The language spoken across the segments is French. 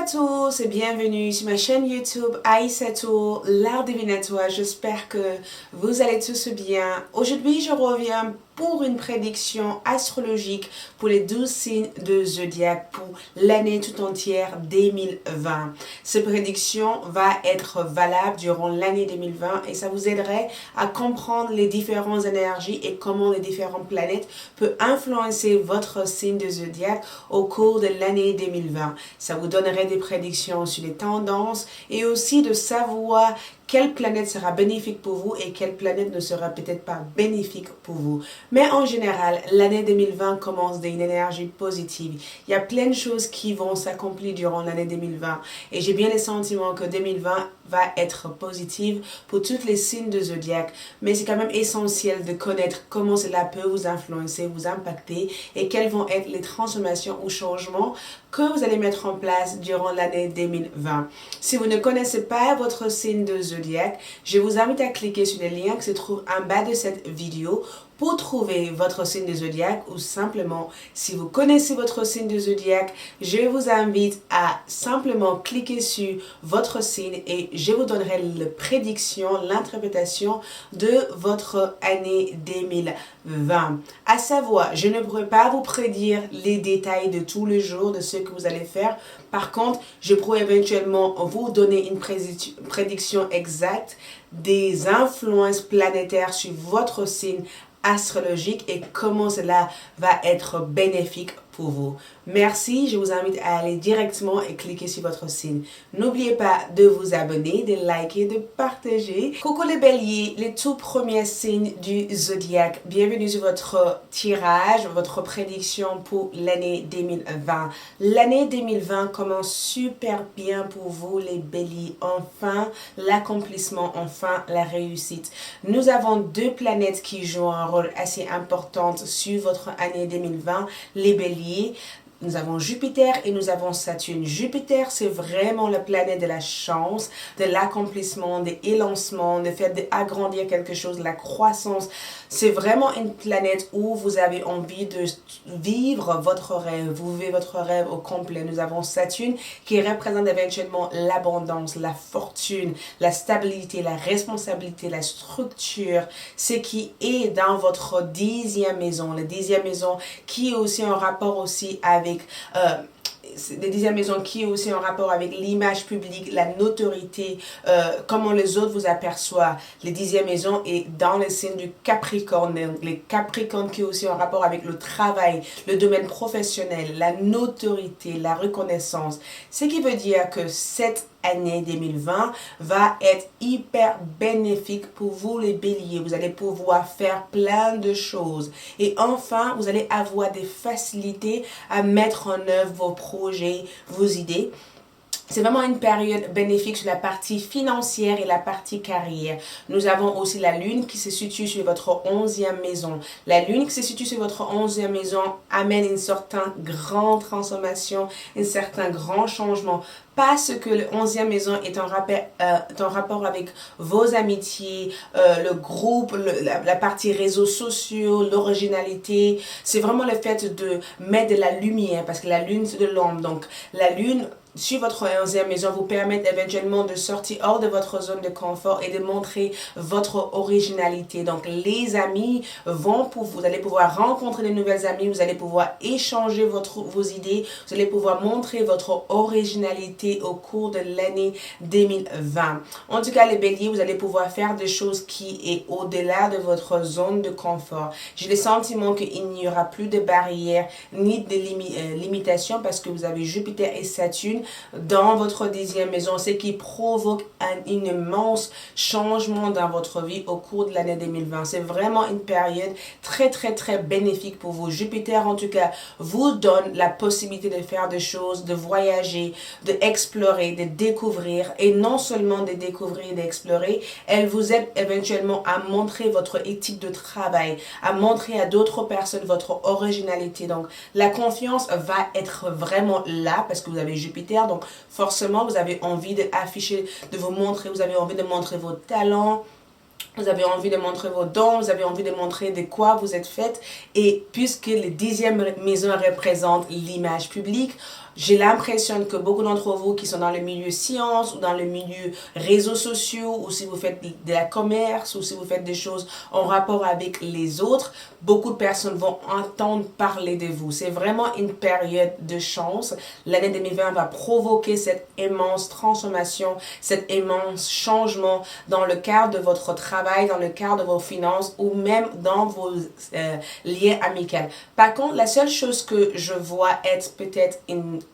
à tous et bienvenue sur ma chaîne YouTube Aïssatou, l'art divinatoire. J'espère que vous allez tous bien. Aujourd'hui, je reviens pour une prédiction astrologique pour les 12 signes de zodiaque pour l'année tout entière 2020. Cette prédiction va être valable durant l'année 2020 et ça vous aiderait à comprendre les différentes énergies et comment les différentes planètes peuvent influencer votre signe de zodiaque au cours de l'année 2020. Ça vous donnerait des prédictions sur les tendances et aussi de savoir quelle planète sera bénéfique pour vous et quelle planète ne sera peut-être pas bénéfique pour vous. Mais en général, l'année 2020 commence d'une énergie positive. Il y a plein de choses qui vont s'accomplir durant l'année 2020 et j'ai bien le sentiment que 2020 va être positive pour tous les signes de zodiaque. Mais c'est quand même essentiel de connaître comment cela peut vous influencer, vous impacter et quelles vont être les transformations ou changements que vous allez mettre en place durant l'année 2020. Si vous ne connaissez pas votre signe de zodiaque, je vous invite à cliquer sur les liens qui se trouvent en bas de cette vidéo pour trouver votre signe de zodiaque ou simplement, si vous connaissez votre signe de zodiaque, je vous invite à simplement cliquer sur votre signe et je vous donnerai la prédiction, l'interprétation de votre année 2020. À savoir, je ne pourrai pas vous prédire les détails de tous les jours de ce que vous allez faire. Par contre, je pourrais éventuellement vous donner une prédiction exacte des influences planétaires sur votre signe astrologique et comment cela va être bénéfique pour vous. Merci, je vous invite à aller directement et cliquer sur votre signe. N'oubliez pas de vous abonner, de liker, de partager. Coucou les béliers, les tout premiers signes du zodiaque. Bienvenue sur votre tirage, votre prédiction pour l'année 2020. L'année 2020 commence super bien pour vous les béliers. Enfin, l'accomplissement, enfin la réussite. Nous avons deux planètes qui jouent un rôle assez important sur votre année 2020, les béliers. Nous avons Jupiter et nous avons Saturne. Jupiter, c'est vraiment la planète de la chance, de l'accomplissement, de l'élancement, de faire d'agrandir quelque chose, de la croissance. C'est vraiment une planète où vous avez envie de vivre votre rêve. Vous vivez votre rêve au complet. Nous avons Saturne qui représente éventuellement l'abondance, la fortune, la stabilité, la responsabilité, la structure. Ce qui est dans votre 10e maison. La 10e maison qui est aussi en rapport aussi avec les 10e maison qui est aussi en rapport avec l'image publique, la notoriété, comment les autres vous aperçoivent. Les 10e maison est dans le signe du Capricorne. Les Capricornes qui est aussi en rapport avec le travail, le domaine professionnel, la notoriété, la reconnaissance. Ce qui veut dire que cette année 2020 va être hyper bénéfique pour vous les béliers. Vous allez pouvoir faire plein de choses. Et enfin, vous allez avoir des facilités à mettre en œuvre vos projets, vos idées. C'est vraiment une période bénéfique sur la partie financière et la partie carrière. Nous avons aussi la lune qui se situe sur votre 11e maison. La lune qui se situe sur votre 11e maison amène une certaine grande transformation, un certain grand changement. Parce que le 11e maison est en rapport avec vos amitiés, le groupe, la partie réseaux sociaux, l'originalité. C'est vraiment le fait de mettre de la lumière parce que la lune c'est de l'ombre. Donc la lune sur votre 11e maison vous permet éventuellement de sortir hors de votre zone de confort et de montrer votre originalité. Donc les amis vous allez pouvoir rencontrer de nouvelles amies, vous allez pouvoir échanger vos idées, vous allez pouvoir montrer votre originalité au cours de l'année 2020. En tout cas les béliers, vous allez pouvoir faire des choses qui est au-delà de votre zone de confort. J'ai le sentiment qu'il n'y aura plus de barrières ni de limitations parce que vous avez Jupiter et Saturne dans votre 10e maison, ce qui provoque un immense changement dans votre vie au cours de l'année 2020. C'est vraiment une période très bénéfique pour vous. Jupiter en tout cas vous donne la possibilité de faire des choses, de voyager, d'explorer, de découvrir et non seulement de découvrir et d'explorer, elle vous aide éventuellement à montrer votre éthique de travail, à montrer à d'autres personnes votre originalité. Donc la confiance va être vraiment là parce que vous avez Jupiter. Donc forcément vous avez envie d'afficher, de vous montrer, vous avez envie de montrer vos talents, vous avez envie de montrer vos dons, vous avez envie de montrer de quoi vous êtes fait. Et puisque les 10e maison représente l'image publique, J'ai l'impression que beaucoup d'entre vous qui sont dans le milieu science ou dans le milieu réseaux sociaux ou si vous faites de la commerce ou si vous faites des choses en rapport avec les autres, beaucoup de personnes vont entendre parler de vous. C'est vraiment une période de chance. L'année 2020 va provoquer cette immense transformation, cet immense changement dans le cadre de votre travail, dans le cadre de vos finances ou même dans vos liens amicaux. Par contre, la seule chose que je vois être peut-être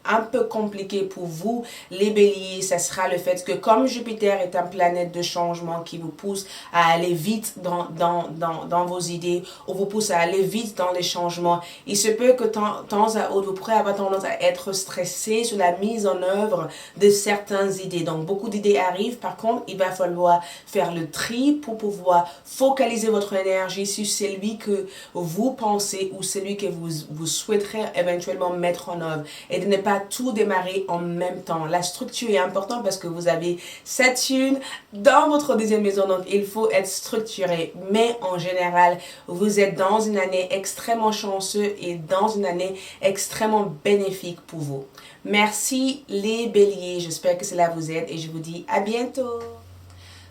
un peu compliquée pour vous, les béliers, ça sera le fait que comme Jupiter est une planète de changement qui vous pousse à aller vite dans vos idées ou vous pousse à aller vite dans les changements, il se peut que temps à autre, vous pourrez avoir tendance à être stressé sur la mise en œuvre de certaines idées. Donc, beaucoup d'idées arrivent. Par contre, il va falloir faire le tri pour pouvoir focaliser votre énergie sur celui que vous pensez ou celui que vous souhaiterez éventuellement mettre en œuvre et de ne pas tout démarrer en même temps. La structure est importante parce que vous avez Saturne dans votre deuxième maison, donc il faut être structuré. Mais en général, vous êtes dans une année extrêmement chanceuse et dans une année extrêmement bénéfique pour vous. Merci les béliers, j'espère que cela vous aide et je vous dis à bientôt.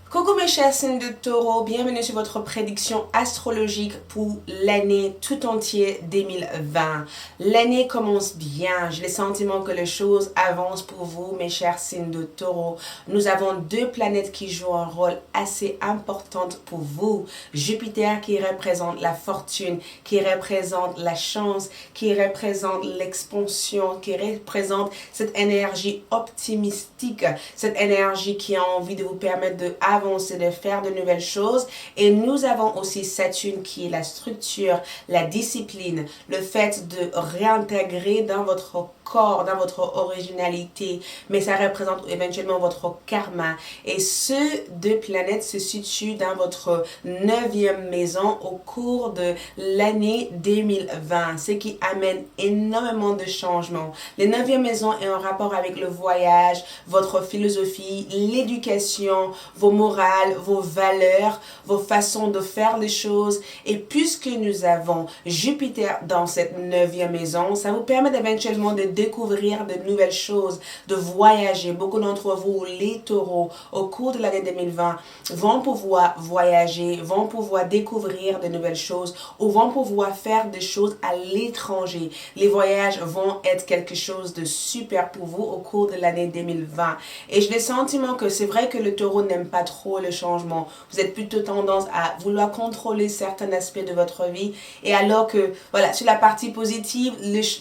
Coucou mes chers signes de taureau, bienvenue sur votre prédiction astrologique pour l'année tout entière 2020. L'année commence bien, j'ai le sentiment que les choses avancent pour vous mes chers signes de taureau. Nous avons deux planètes qui jouent un rôle assez important pour vous. Jupiter qui représente la fortune, qui représente la chance, qui représente l'expansion, qui représente cette énergie optimistique, cette énergie qui a envie de vous permettre de avancer, de faire de nouvelles choses. Et nous avons aussi Saturne qui est la structure, la discipline, le fait de réintégrer dans votre corps, dans votre originalité, mais ça représente éventuellement votre karma. Et ces deux planètes se situent dans votre 9e maison au cours de l'année 2020, ce qui amène énormément de changements. La 9e maison est en rapport avec le voyage, votre philosophie, l'éducation, vos morales, vos valeurs, vos façons de faire les choses. Et puisque nous avons Jupiter dans cette 9e maison, ça vous permet éventuellement de découvrir de nouvelles choses, de voyager. Beaucoup d'entre vous, les taureaux, au cours de l'année 2020, vont pouvoir voyager, vont pouvoir découvrir de nouvelles choses ou vont pouvoir faire des choses à l'étranger. Les voyages vont être quelque chose de super pour vous au cours de l'année 2020. Et j'ai le sentiment que c'est vrai que le taureau n'aime pas trop le changement. Vous êtes plutôt tendance à vouloir contrôler certains aspects de votre vie. Et alors que, voilà, sur la partie positive,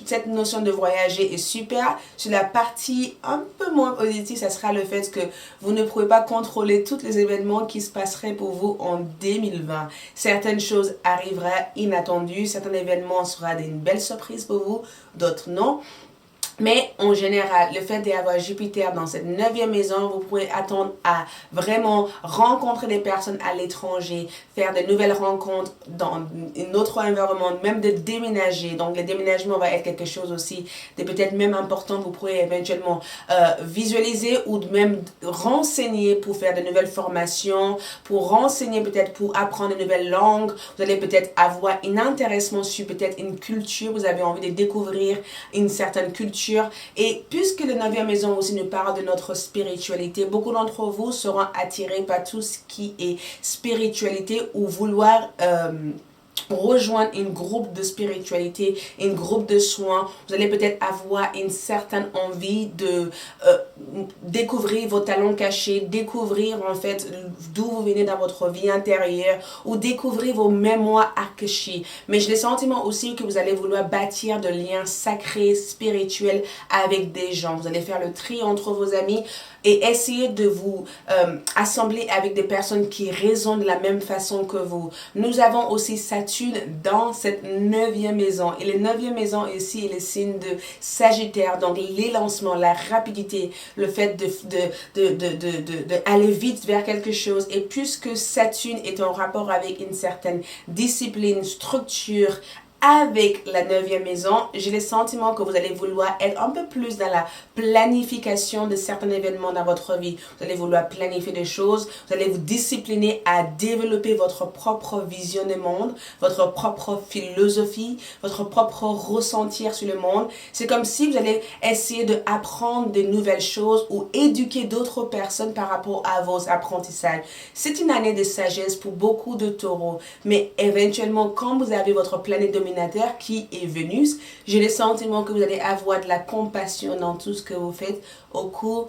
cette notion de voyager est super. Sur la partie un peu moins positive, ça sera le fait que vous ne pouvez pas contrôler tous les événements qui se passeraient pour vous en 2020. Certaines choses arriveraient inattendues, certains événements seront une belle surprise pour vous, d'autres non. Mais en général, le fait d'avoir Jupiter dans cette 9e maison, vous pouvez attendre à vraiment rencontrer des personnes à l'étranger, faire de nouvelles rencontres dans un autre environnement, même de déménager. Donc le déménagement va être quelque chose aussi de peut-être même important. Vous pourrez éventuellement visualiser ou même renseigner pour faire de nouvelles formations, pour renseigner peut-être pour apprendre de nouvelles langues. Vous allez peut-être avoir un intéressement sur peut-être une culture. Vous avez envie de découvrir une certaine culture. Et puisque le 9e maison aussi nous parle de notre spiritualité, beaucoup d'entre vous seront attirés par tout ce qui est spiritualité ou vouloir rejoindre un groupe de spiritualité, un groupe de soins. Vous allez peut-être avoir une certaine envie de découvrir vos talents cachés, découvrir en fait d'où vous venez dans votre vie intérieure ou découvrir vos mémoires akashiques. Mais j'ai le sentiment aussi que vous allez vouloir bâtir de liens sacrés, spirituels avec des gens. Vous allez faire le tri entre vos amis et essayer de vous assembler avec des personnes qui raisonnent de la même façon que vous. Nous avons aussi Saturne dans cette 9e maison. Et la 9e maison ici est le signe de Sagittaire. Donc les lancements, la rapidité, le fait d'aller vite vers quelque chose. Et puisque Saturne est en rapport avec une certaine discipline, structure, avec la 9e maison, j'ai le sentiment que vous allez vouloir être un peu plus dans la planification de certains événements dans votre vie. Vous allez vouloir planifier des choses, vous allez vous discipliner à développer votre propre vision du monde, votre propre philosophie, votre propre ressentir sur le monde. C'est comme si vous allez essayer d'apprendre de nouvelles choses ou éduquer d'autres personnes par rapport à vos apprentissages. C'est une année de sagesse pour beaucoup de taureaux, mais éventuellement, quand vous avez votre planète dominatrice qui est Vénus, j'ai le sentiment que vous allez avoir de la compassion dans tout ce que vous faites au cours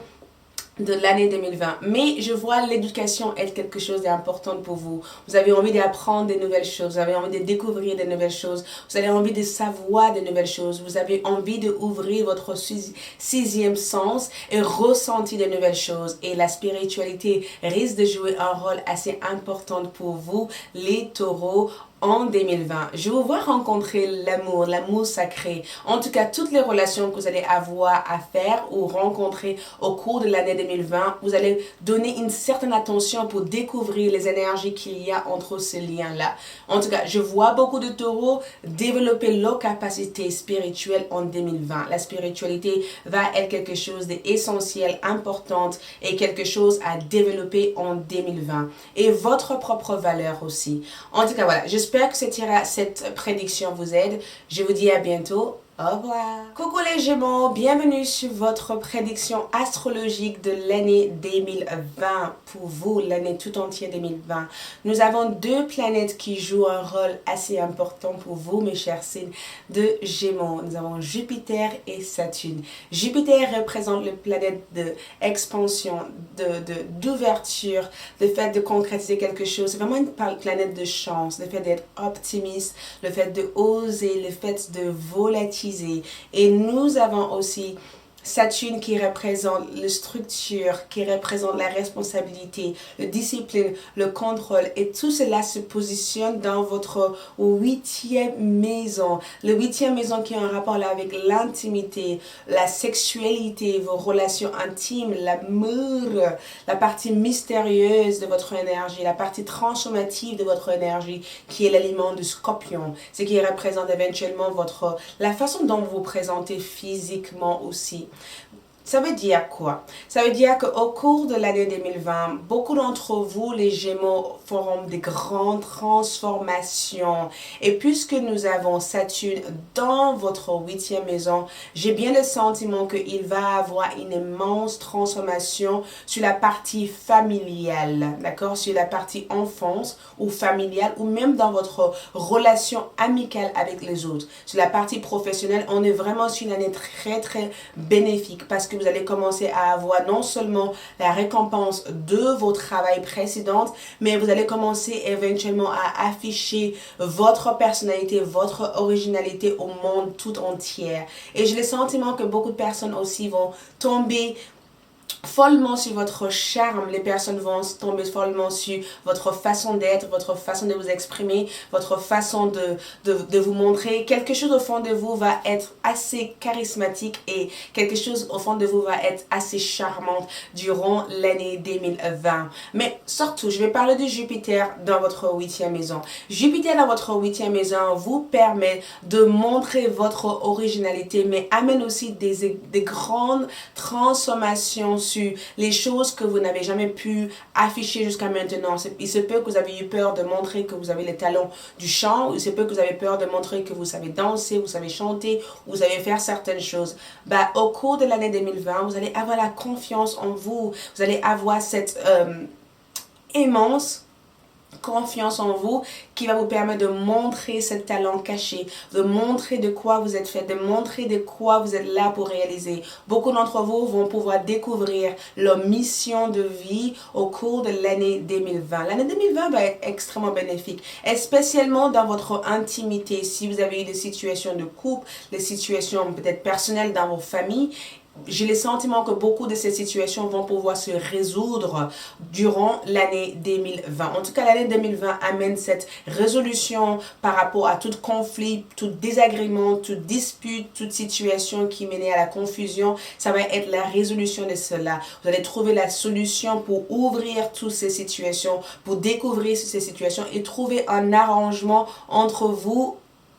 de l'année 2020. Mais je vois l'éducation être quelque chose d'important pour vous. Vous avez envie d'apprendre des nouvelles choses, vous avez envie de découvrir des nouvelles choses, vous avez envie de savoir des nouvelles choses, vous avez envie d'ouvrir votre sixième sens et ressentir de nouvelles choses. Et la spiritualité risque de jouer un rôle assez important pour vous, les taureaux, en 2020. Je vous vois rencontrer l'amour sacré. En tout cas, toutes les relations que vous allez avoir à faire ou rencontrer au cours de l'année 2020, vous allez donner une certaine attention pour découvrir les énergies qu'il y a entre ces liens-là. En tout cas, je vois beaucoup de taureaux développer leur capacité spirituelle en 2020. La spiritualité va être quelque chose d'essentiel, importante et quelque chose à développer en 2020. Et votre propre valeur aussi. En tout cas, voilà, j'espère que cette prédiction vous aide. Je vous dis à bientôt. Au revoir. Coucou les Gémeaux, bienvenue sur votre prédiction astrologique de l'année 2020. Pour vous, l'année tout entière 2020. Nous avons deux planètes qui jouent un rôle assez important pour vous, mes chers signes de Gémeaux. Nous avons Jupiter et Saturne. Jupiter représente la planète d'expansion, d'ouverture, le fait de concrétiser quelque chose. C'est vraiment une planète de chance, le fait d'être optimiste, le fait de oser, le fait de volatiliser. Et nous avons aussi Saturne qui représente la structure, qui représente la responsabilité, la discipline, le contrôle. Et tout cela se positionne dans votre 8e maison. Le 8e maison qui a un rapport là avec l'intimité, la sexualité, vos relations intimes, l'amour, la partie mystérieuse de votre énergie, la partie transformative de votre énergie qui est l'aliment du scorpion. Ce qui représente éventuellement la façon dont vous vous présentez physiquement aussi. Ça veut dire quoi? Ça veut dire qu'au cours de l'année 2020, beaucoup d'entre vous, les Gémeaux, feront des grandes transformations. Et puisque nous avons Saturne dans votre 8e maison, j'ai bien le sentiment qu'il va avoir une immense transformation sur la partie familiale, d'accord? Sur la partie enfance ou familiale ou même dans votre relation amicale avec les autres. Sur la partie professionnelle, on est vraiment sur une année très, très bénéfique parce que vous allez commencer à avoir non seulement la récompense de vos travails précédents, mais vous allez commencer éventuellement à afficher votre personnalité, votre originalité au monde tout entier. Et j'ai le sentiment que beaucoup de personnes aussi vont tomber follement sur votre charme. Les personnes vont tomber follement sur votre façon d'être, votre façon de vous exprimer, votre façon de vous montrer. Quelque chose au fond de vous va être assez charismatique et quelque chose au fond de vous va être assez charmante durant l'année 2020. Mais surtout, je vais parler de Jupiter dans votre 8e maison. Jupiter dans votre 8e maison vous permet de montrer votre originalité, mais amène aussi des grandes transformations sur les choses que vous n'avez jamais pu afficher jusqu'à maintenant. Il se peut que vous avez eu peur de montrer que vous avez les talents du chant, il se peut que vous avez peur de montrer que vous savez danser, vous savez chanter, vous savez faire certaines choses. Au cours de l'année 2020, vous allez avoir la confiance en vous, vous allez avoir cette immense confiance en vous qui va vous permettre de montrer ce talent caché, de montrer de quoi vous êtes fait, de montrer de quoi vous êtes là pour réaliser. Beaucoup d'entre vous vont pouvoir découvrir leur mission de vie au cours de l'année 2020. L'année 2020 va être extrêmement bénéfique, spécialement dans votre intimité. Si vous avez eu des situations de couple, des situations peut-être personnelles dans vos familles, j'ai le sentiment que beaucoup de ces situations vont pouvoir se résoudre durant l'année 2020. En tout cas, l'année 2020 amène cette résolution par rapport à tout conflit, tout désagrément, toute dispute, toute situation qui menait à la confusion. Ça va être la résolution de cela. Vous allez trouver la solution pour ouvrir toutes ces situations, pour découvrir ces situations et trouver un arrangement entre vous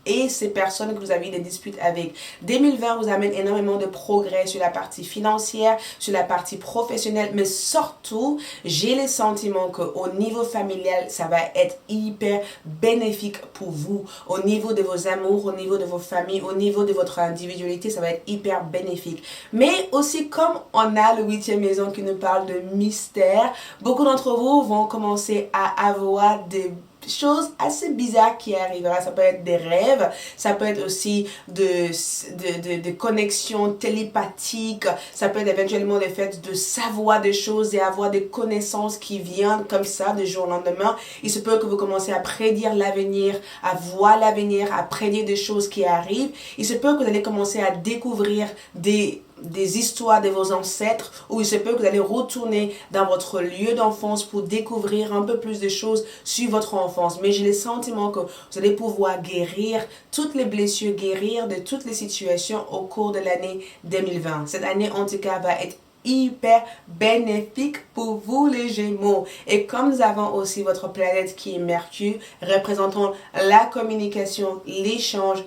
et ces personnes que vous avez des disputes avec. 2020 vous amène énormément de progrès sur la partie financière, sur la partie professionnelle, mais surtout, j'ai le sentiment qu'au niveau familial, ça va être hyper bénéfique pour vous. Au niveau de vos amours, au niveau de vos familles, au niveau de votre individualité, ça va être hyper bénéfique. Mais aussi, comme on a le 8e maison qui nous parle de mystère, beaucoup d'entre vous vont commencer à avoir des choses assez bizarres qui arrivera. Ça peut être des rêves, ça peut être aussi de connexions télépathiques, ça peut être éventuellement le fait de savoir des choses et avoir des connaissances qui viennent comme ça du jour au lendemain. Il se peut que vous commencez à prédire l'avenir, à voir l'avenir, à prédire des choses qui arrivent. Il se peut que vous allez commencer à découvrir des histoires de vos ancêtres, ou il se peut que vous allez retourner dans votre lieu d'enfance pour découvrir un peu plus de choses sur votre enfance. Mais j'ai le sentiment que vous allez pouvoir guérir toutes les blessures, guérir de toutes les situations au cours de l'année 2020. Cette année, en tout cas, va être hyper bénéfique pour vous les Gémeaux. Et comme nous avons aussi votre planète qui est Mercure, représentant la communication, l'échange,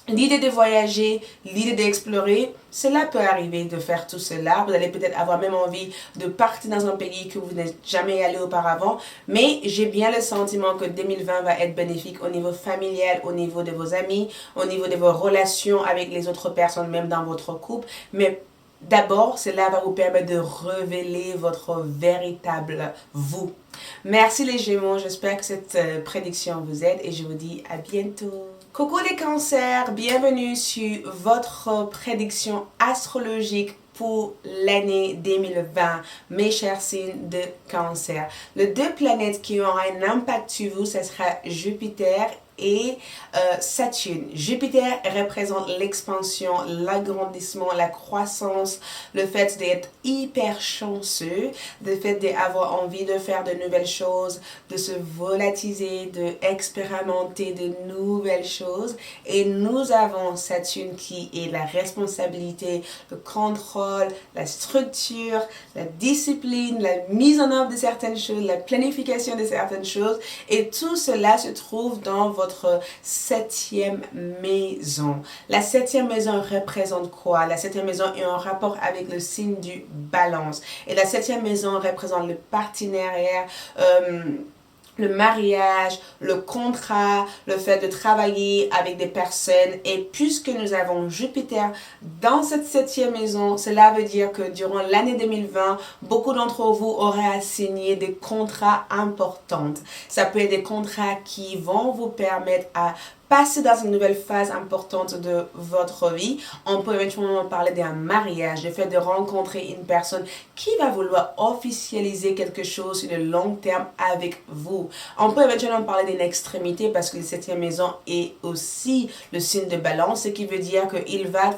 l'idée de voyager, l'idée d'explorer, cela peut arriver de faire tout cela. Vous allez peut-être avoir même envie de partir dans un pays que vous n'êtes jamais allé auparavant. Mais j'ai bien le sentiment que 2020 va être bénéfique au niveau familial, au niveau de vos amis, au niveau de vos relations avec les autres personnes, même dans votre couple. Mais d'abord, cela va vous permettre de révéler votre véritable vous. Merci les Gémeaux, j'espère que cette prédiction vous aide et je vous dis à bientôt. Coucou les cancers, bienvenue sur votre prédiction astrologique pour l'année 2020, mes chers signes de cancer. Les deux planètes qui auront un impact sur vous, ce sera Jupiter et Saturne. Jupiter représente l'expansion, l'agrandissement, la croissance, le fait d'être hyper chanceux, le fait d'avoir envie de faire de nouvelles choses, de se volatiliser, d'expérimenter de nouvelles choses. Et nous avons Saturne qui est la responsabilité, le contrôle, la structure, la discipline, la mise en œuvre de certaines choses, la planification de certaines choses. Et tout cela se trouve dans votre 7e maison. La 7e maison représente quoi? La 7e maison est en rapport avec le signe du balance. Et la 7e maison représente le partenariat, le mariage, le contrat, le fait de travailler avec des personnes. Et puisque nous avons Jupiter dans cette 7e maison, cela veut dire que durant l'année 2020, beaucoup d'entre vous auraient à signer des contrats importants. Ça peut être des contrats qui vont vous permettre à passer dans une nouvelle phase importante de votre vie. On peut éventuellement parler d'un mariage, le fait de rencontrer une personne qui va vouloir officialiser quelque chose sur le long terme avec vous. On peut éventuellement parler d'une extrémité parce que la 7e maison est aussi le signe de balance, ce qui veut dire qu'il va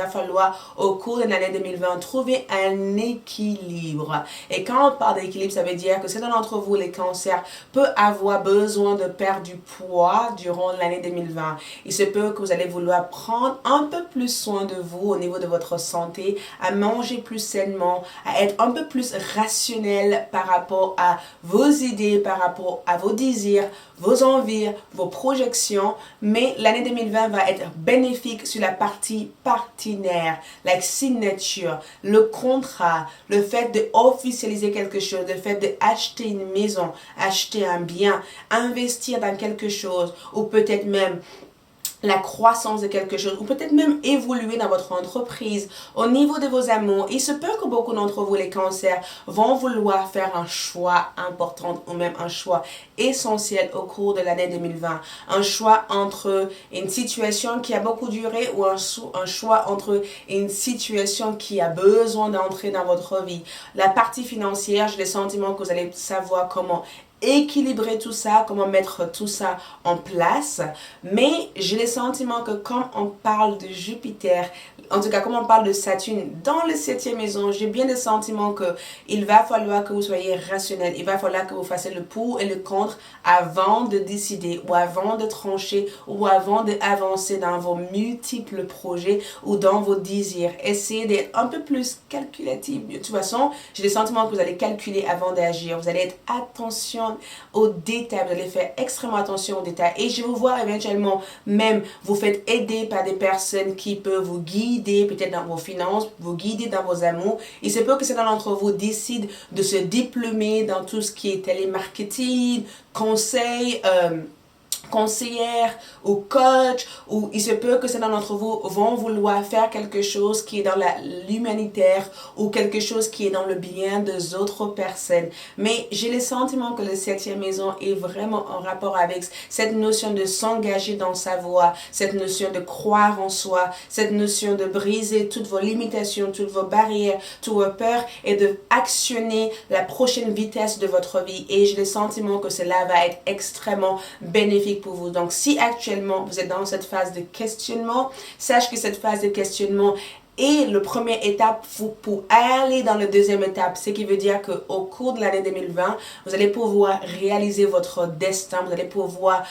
falloir au cours de l'année 2020 trouver un équilibre. Et quand on parle d'équilibre, ça veut dire que certains d'entre vous, les cancers, peut avoir besoin de perdre du poids durant l'année 2020. Il se peut que vous allez vouloir prendre un peu plus soin de vous au niveau de votre santé, à manger plus sainement, à être un peu plus rationnel par rapport à vos idées, par rapport à vos désirs, vos envies, vos projections. Mais l'année 2020 va être bénéfique sur la partie partenaire, la signature, le contrat, le fait d'officialiser quelque chose, le fait d'acheter une maison, acheter un bien, investir dans quelque chose, ou peut-être même la croissance de quelque chose, ou peut-être même évoluer dans votre entreprise. Au niveau de vos amours, il se peut que beaucoup d'entre vous, les cancers, vont vouloir faire un choix important ou même un choix essentiel au cours de l'année 2020. Un choix entre une situation qui a beaucoup duré ou un choix entre une situation qui a besoin d'entrer dans votre vie. La partie financière, j'ai le sentiment que vous allez savoir comment équilibrer tout ça, comment mettre tout ça en place. Mais j'ai le sentiment que quand on parle de Jupiter, en tout cas, comme on parle de Saturne dans le 7e maison, j'ai bien le sentiment que il va falloir que vous soyez rationnel. Il va falloir que vous fassiez le pour et le contre avant de décider ou avant de trancher ou avant d'avancer dans vos multiples projets ou dans vos désirs. Essayez d'être un peu plus calculatif. De toute façon, j'ai le sentiment que vous allez calculer avant d'agir. Vous allez être attention aux détails. Vous allez faire extrêmement attention aux détails. Et je vais vous voir éventuellement même vous faites aider par des personnes qui peuvent vous guider peut-être dans vos finances, vous guider dans vos amours. Il se peut que certains d'entre vous décident de se diplômer dans tout ce qui est télémarketing, conseil, conseillère ou coach, ou il se peut que certains d'entre vous vont vouloir faire quelque chose qui est dans l'humanitaire ou quelque chose qui est dans le bien des autres personnes. Mais j'ai le sentiment que le 7e maison est vraiment en rapport avec cette notion de s'engager dans sa voie, cette notion de croire en soi, cette notion de briser toutes vos limitations, toutes vos barrières, toutes vos peurs et de actionner la prochaine vitesse de votre vie. Et j'ai le sentiment que cela va être extrêmement bénéfique pour vous. Donc, si actuellement vous êtes dans cette phase de questionnement, sache que cette phase de questionnement est la première étape pour aller dans la deuxième étape. Ce qui veut dire qu'au cours de l'année 2020, vous allez pouvoir réaliser votre destin, vous allez pouvoir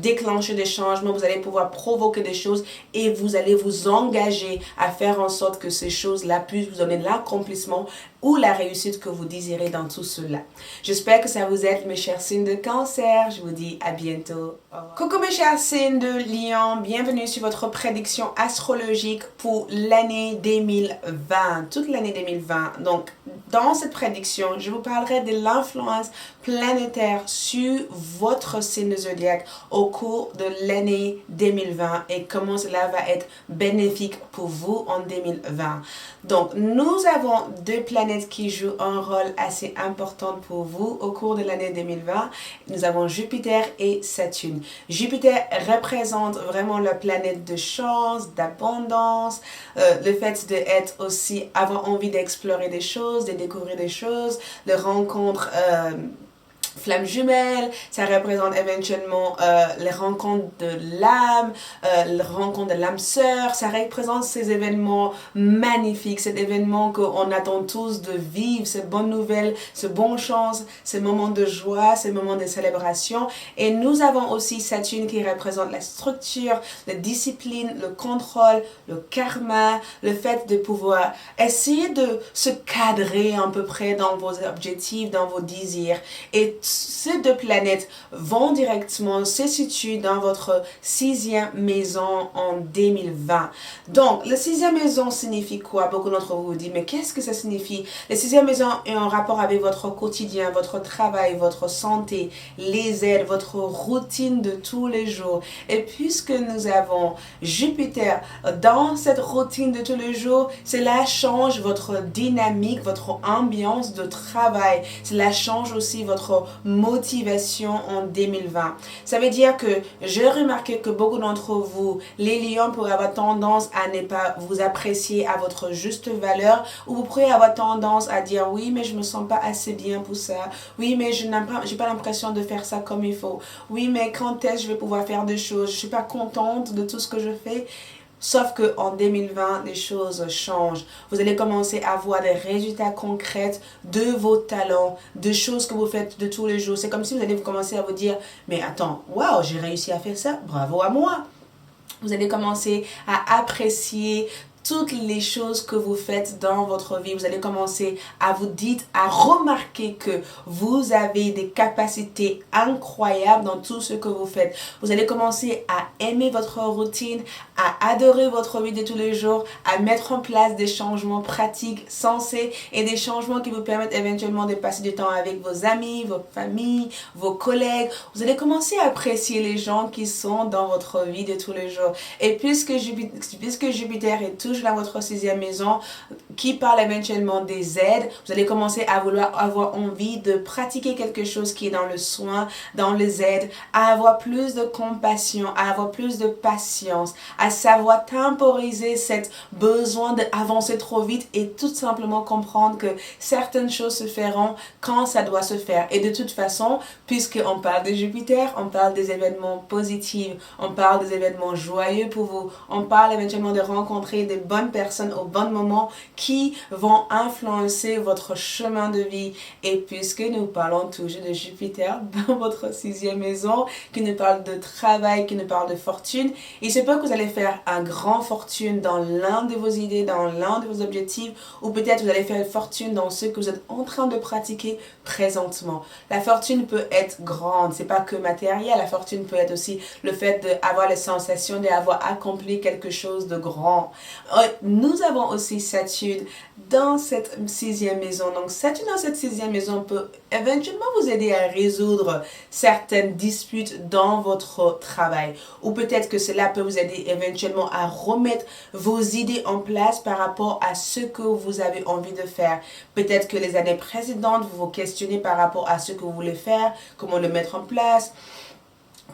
déclencher des changements, vous allez pouvoir provoquer des choses et vous allez vous engager à faire en sorte que ces choses-là puissent vous donner l'accomplissement ou la réussite que vous désirez dans tout cela. J'espère que ça vous aide, mes chers signes de Cancer. Je vous dis à bientôt. Coucou mes chers signes de Lion, bienvenue sur votre prédiction astrologique pour l'année 2020, toute l'année 2020. Donc, dans cette prédiction, je vous parlerai de l'influence planétaire sur votre signe zodiaque au cours de l'année 2020 et comment cela va être bénéfique pour vous en 2020. Donc, nous avons deux planètes qui jouent un rôle assez important pour vous au cours de l'année 2020. Nous avons Jupiter et Saturne. Jupiter représente vraiment la planète de chance, d'abondance, le fait d'être aussi, avoir envie d'explorer des choses, de découvrir des choses, de rencontres flamme jumelle, ça représente éventuellement les rencontres de l'âme, les rencontres de l'âme sœur, ça représente ces événements magnifiques, cet événement qu'on attend tous de vivre, ces bonnes nouvelles, ces bonnes chances, ces moments de joie, ces moments de célébration. Et nous avons aussi Saturne qui représente la structure, la discipline, le contrôle, le karma, le fait de pouvoir essayer de se cadrer à peu près dans vos objectifs, dans vos désirs. Et ces deux planètes vont directement se situer dans votre 6e maison en 2020. Donc, la 6e maison signifie quoi? Beaucoup d'entre vous vous disent, mais qu'est-ce que ça signifie? La 6e maison est en rapport avec votre quotidien, votre travail, votre santé, les aides, votre routine de tous les jours. Et puisque nous avons Jupiter dans cette routine de tous les jours, cela change votre dynamique, votre ambiance de travail. Cela change aussi votre motivation en 2020. Ça veut dire que j'ai remarqué que beaucoup d'entre vous, les lions, pourraient avoir tendance à ne pas vous apprécier à votre juste valeur, ou vous pourriez avoir tendance à dire oui mais je me sens pas assez bien pour ça, oui mais je n'ai pas, j'ai pas l'impression de faire ça comme il faut, oui mais quand est-ce que je vais pouvoir faire des choses, je suis pas contente de tout ce que je fais. Sauf qu'en 2020, les choses changent. Vous allez commencer à voir des résultats concrets de vos talents, de choses que vous faites de tous les jours. C'est comme si vous allez commencer à vous dire, mais attends, waouh, j'ai réussi à faire ça, bravo à moi. Vous allez commencer à apprécier toutes les choses que vous faites dans votre vie. Vous allez commencer à vous dire, à remarquer que vous avez des capacités incroyables dans tout ce que vous faites. Vous allez commencer à aimer votre routine, à adorer votre vie de tous les jours, à mettre en place des changements pratiques, sensés et des changements qui vous permettent éventuellement de passer du temps avec vos amis, vos familles, vos collègues. Vous allez commencer à apprécier les gens qui sont dans votre vie de tous les jours. Et puisque Jupiter est toujours dans votre 6e maison, qui parle éventuellement des aides. Vous allez commencer à vouloir avoir envie de pratiquer quelque chose qui est dans le soin, dans les aides, à avoir plus de compassion, à avoir plus de patience, à savoir temporiser cet besoin d'avancer trop vite et tout simplement comprendre que certaines choses se feront quand ça doit se faire. Et de toute façon, puisqu'on parle de Jupiter, on parle des événements positifs, on parle des événements joyeux pour vous, on parle éventuellement de rencontrer des bonnes personnes au bon moment qui vont influencer votre chemin de vie. Et puisque nous parlons toujours de Jupiter dans votre 6e maison, qui nous parle de travail, qui nous parle de fortune, il se peut que vous allez faire un grand fortune dans l'un de vos idées, dans l'un de vos objectifs, ou peut-être vous allez faire une fortune dans ce que vous êtes en train de pratiquer présentement. La fortune peut être grande, c'est pas que matériel, la fortune peut être aussi le fait d'avoir la sensation d'avoir accompli quelque chose de grand. Nous avons aussi Saturne dans cette 6e maison. Donc Saturne dans cette 6e maison peut éventuellement vous aider à résoudre certaines disputes dans votre travail. Ou peut-être que cela peut vous aider éventuellement à remettre vos idées en place par rapport à ce que vous avez envie de faire. Peut-être que les années précédentes, vous vous questionnez par rapport à ce que vous voulez faire, comment le mettre en place.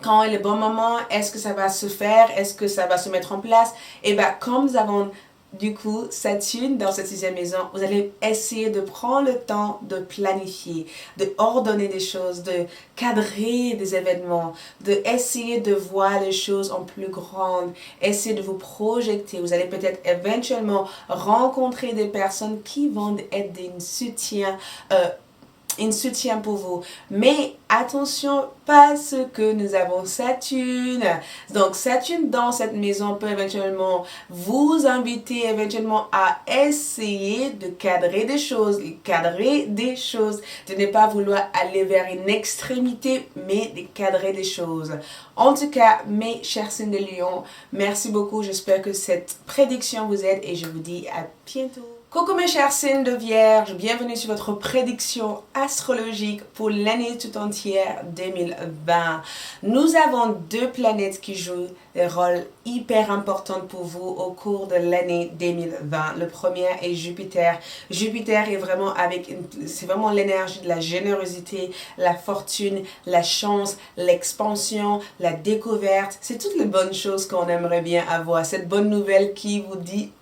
Quand est le bon moment, est-ce que ça va se faire, est-ce que ça va se mettre en place? Et bien, comme nous avons du coup Saturne dans cette 6e maison, vous allez essayer de prendre le temps de planifier, de ordonner des choses, de cadrer des événements, de essayer de voir les choses en plus grande, essayer de vous projeter. Vous allez peut-être éventuellement rencontrer des personnes qui vont être des soutiens pour vous. Mais attention, parce que nous avons Saturne. Donc Saturne dans cette maison peut éventuellement vous inviter éventuellement à essayer de cadrer des choses, de ne pas vouloir aller vers une extrémité, mais de cadrer des choses. En tout cas, mes chers signes de Lion, merci beaucoup. J'espère que cette prédiction vous aide et je vous dis à bientôt. Coucou mes chers signes de Vierge, bienvenue sur votre prédiction astrologique pour l'année tout entière 2020. Nous avons 2 planètes qui jouent des rôles hyper importants pour vous au cours de l'année 2020. Le premier est Jupiter. Jupiter est vraiment c'est vraiment l'énergie de la générosité, la fortune, la chance, l'expansion, la découverte. C'est toutes les bonnes choses qu'on aimerait bien avoir. Cette bonne nouvelle qui vous dit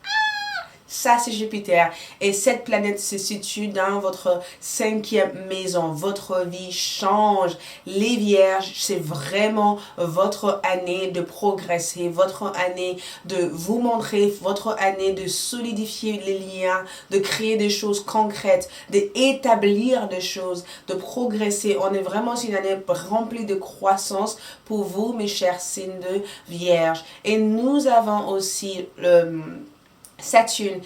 ça, c'est Jupiter. Et cette planète se situe dans votre 5e maison. Votre vie change. Les Vierges, c'est vraiment votre année de progresser, votre année de vous montrer, votre année de solidifier les liens, de créer des choses concrètes, d'établir des choses, de progresser. On est vraiment sur une année remplie de croissance pour vous, mes chers signes de Vierge. Et nous avons aussi Saturne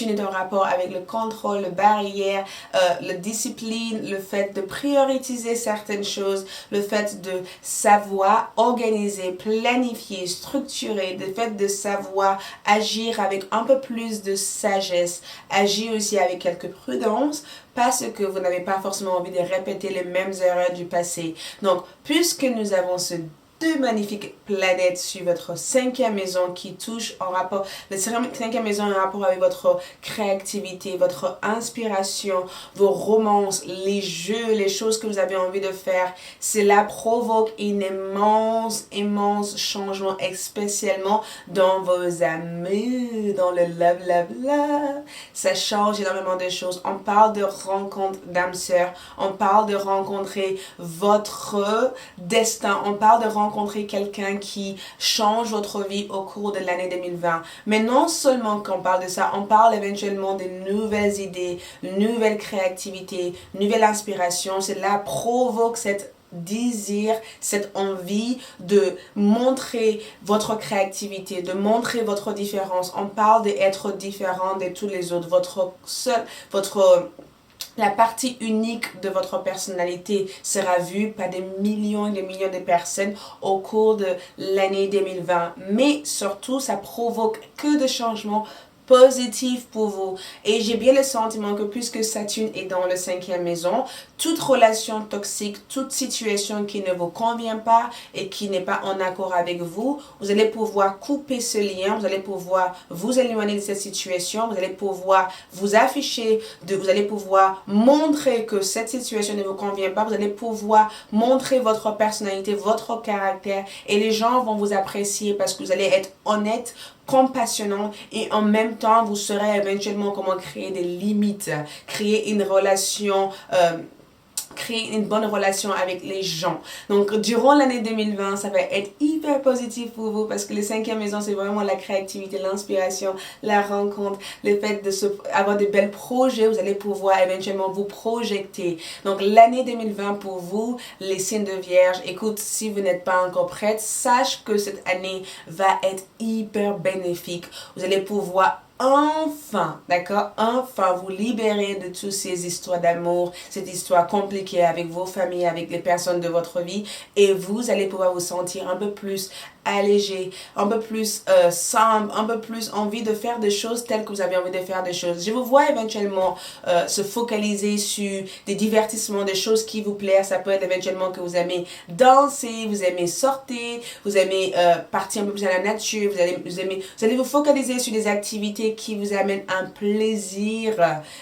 est en rapport avec le contrôle, la barrière, la discipline, le fait de prioriser certaines choses, le fait de savoir organiser, planifier, structurer, le fait de savoir agir avec un peu plus de sagesse, agir aussi avec quelques prudence, parce que vous n'avez pas forcément envie de répéter les mêmes erreurs du passé. Donc, puisque nous avons 2 magnifiques planètes sur votre 5e maison qui touchent en rapport, la 5e maison en rapport avec votre créativité, votre inspiration, vos romances, les jeux, les choses que vous avez envie de faire. Cela provoque immense changement, spécialement dans vos amours, dans le love. Ça change énormément de choses. On parle de rencontre d'âme sœur, on parle de rencontrer votre destin, on parle de rencontrer quelqu'un qui change votre vie au cours de l'année 2020. Mais non seulement qu'on parle de ça, on parle éventuellement de nouvelles idées, nouvelle créativité, nouvelle inspiration. Cela provoque cette désir, cette envie de montrer votre créativité, de montrer votre différence. On parle d'être différent de tous les autres. La partie unique de votre personnalité sera vue par des millions et des millions de personnes au cours de l'année 2020. Mais surtout, ça provoque que de changements positif pour vous. Et j'ai bien le sentiment que puisque Saturne est dans le 5e maison, toute relation toxique, toute situation qui ne vous convient pas et qui n'est pas en accord avec vous, vous allez pouvoir couper ce lien, vous allez pouvoir vous éloigner de cette situation, vous allez pouvoir vous afficher, vous allez pouvoir montrer que cette situation ne vous convient pas, vous allez pouvoir montrer votre personnalité, votre caractère et les gens vont vous apprécier parce que vous allez être honnête, compassionnant et en même temps vous saurez éventuellement comment créer des limites, créer une relation créer une bonne relation avec les gens. Donc, durant l'année 2020, ça va être hyper positif pour vous parce que le 5e maison, c'est vraiment la créativité, l'inspiration, la rencontre, le fait de avoir de belles projets. Vous allez pouvoir éventuellement vous projeter. Donc, l'année 2020 pour vous, les signes de Vierge, écoute, si vous n'êtes pas encore prête, sache que cette année va être hyper bénéfique. Vous allez pouvoir enfin, d'accord, enfin vous libérer de toutes ces histoires d'amour, cette histoire compliquée avec vos familles, avec les personnes de votre vie et vous allez pouvoir vous sentir un peu plus allégé, un peu plus simple, un peu plus envie de faire des choses telles que vous avez envie de faire des choses. Je vous vois éventuellement se focaliser sur des divertissements, des choses qui vous plaisent. Ça peut être éventuellement que vous aimez danser, vous aimez sortir, vous aimez partir un peu plus à la nature, vous allez vous focaliser sur des activités qui vous amènent un plaisir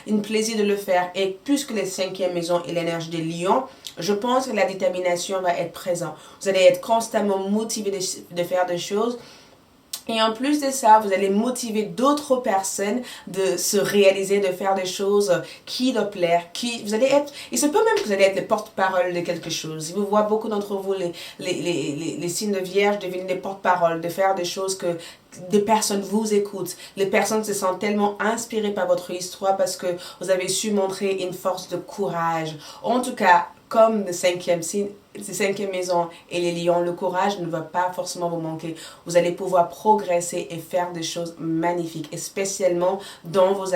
de le faire. Et puisque les 5e maison et l'énergie des lions, je pense que la détermination va être présente. Vous allez être constamment motivé de faire des choses. Et en plus de ça, vous allez motiver d'autres personnes de se réaliser, de faire des choses qui leur plaisent. Vous allez être, il se peut même que vous allez être le porte-parole de quelque chose. Je vous vois beaucoup d'entre vous, les signes de Vierge, devenir des porte-parole, de faire des choses que des personnes vous écoutent. Les personnes se sentent tellement inspirées par votre histoire parce que vous avez su montrer une force de courage. En tout cas, comme le 5e signe, la 5e maison et les lions, le courage ne va pas forcément vous manquer. Vous allez pouvoir progresser et faire des choses magnifiques, et spécialement dans vos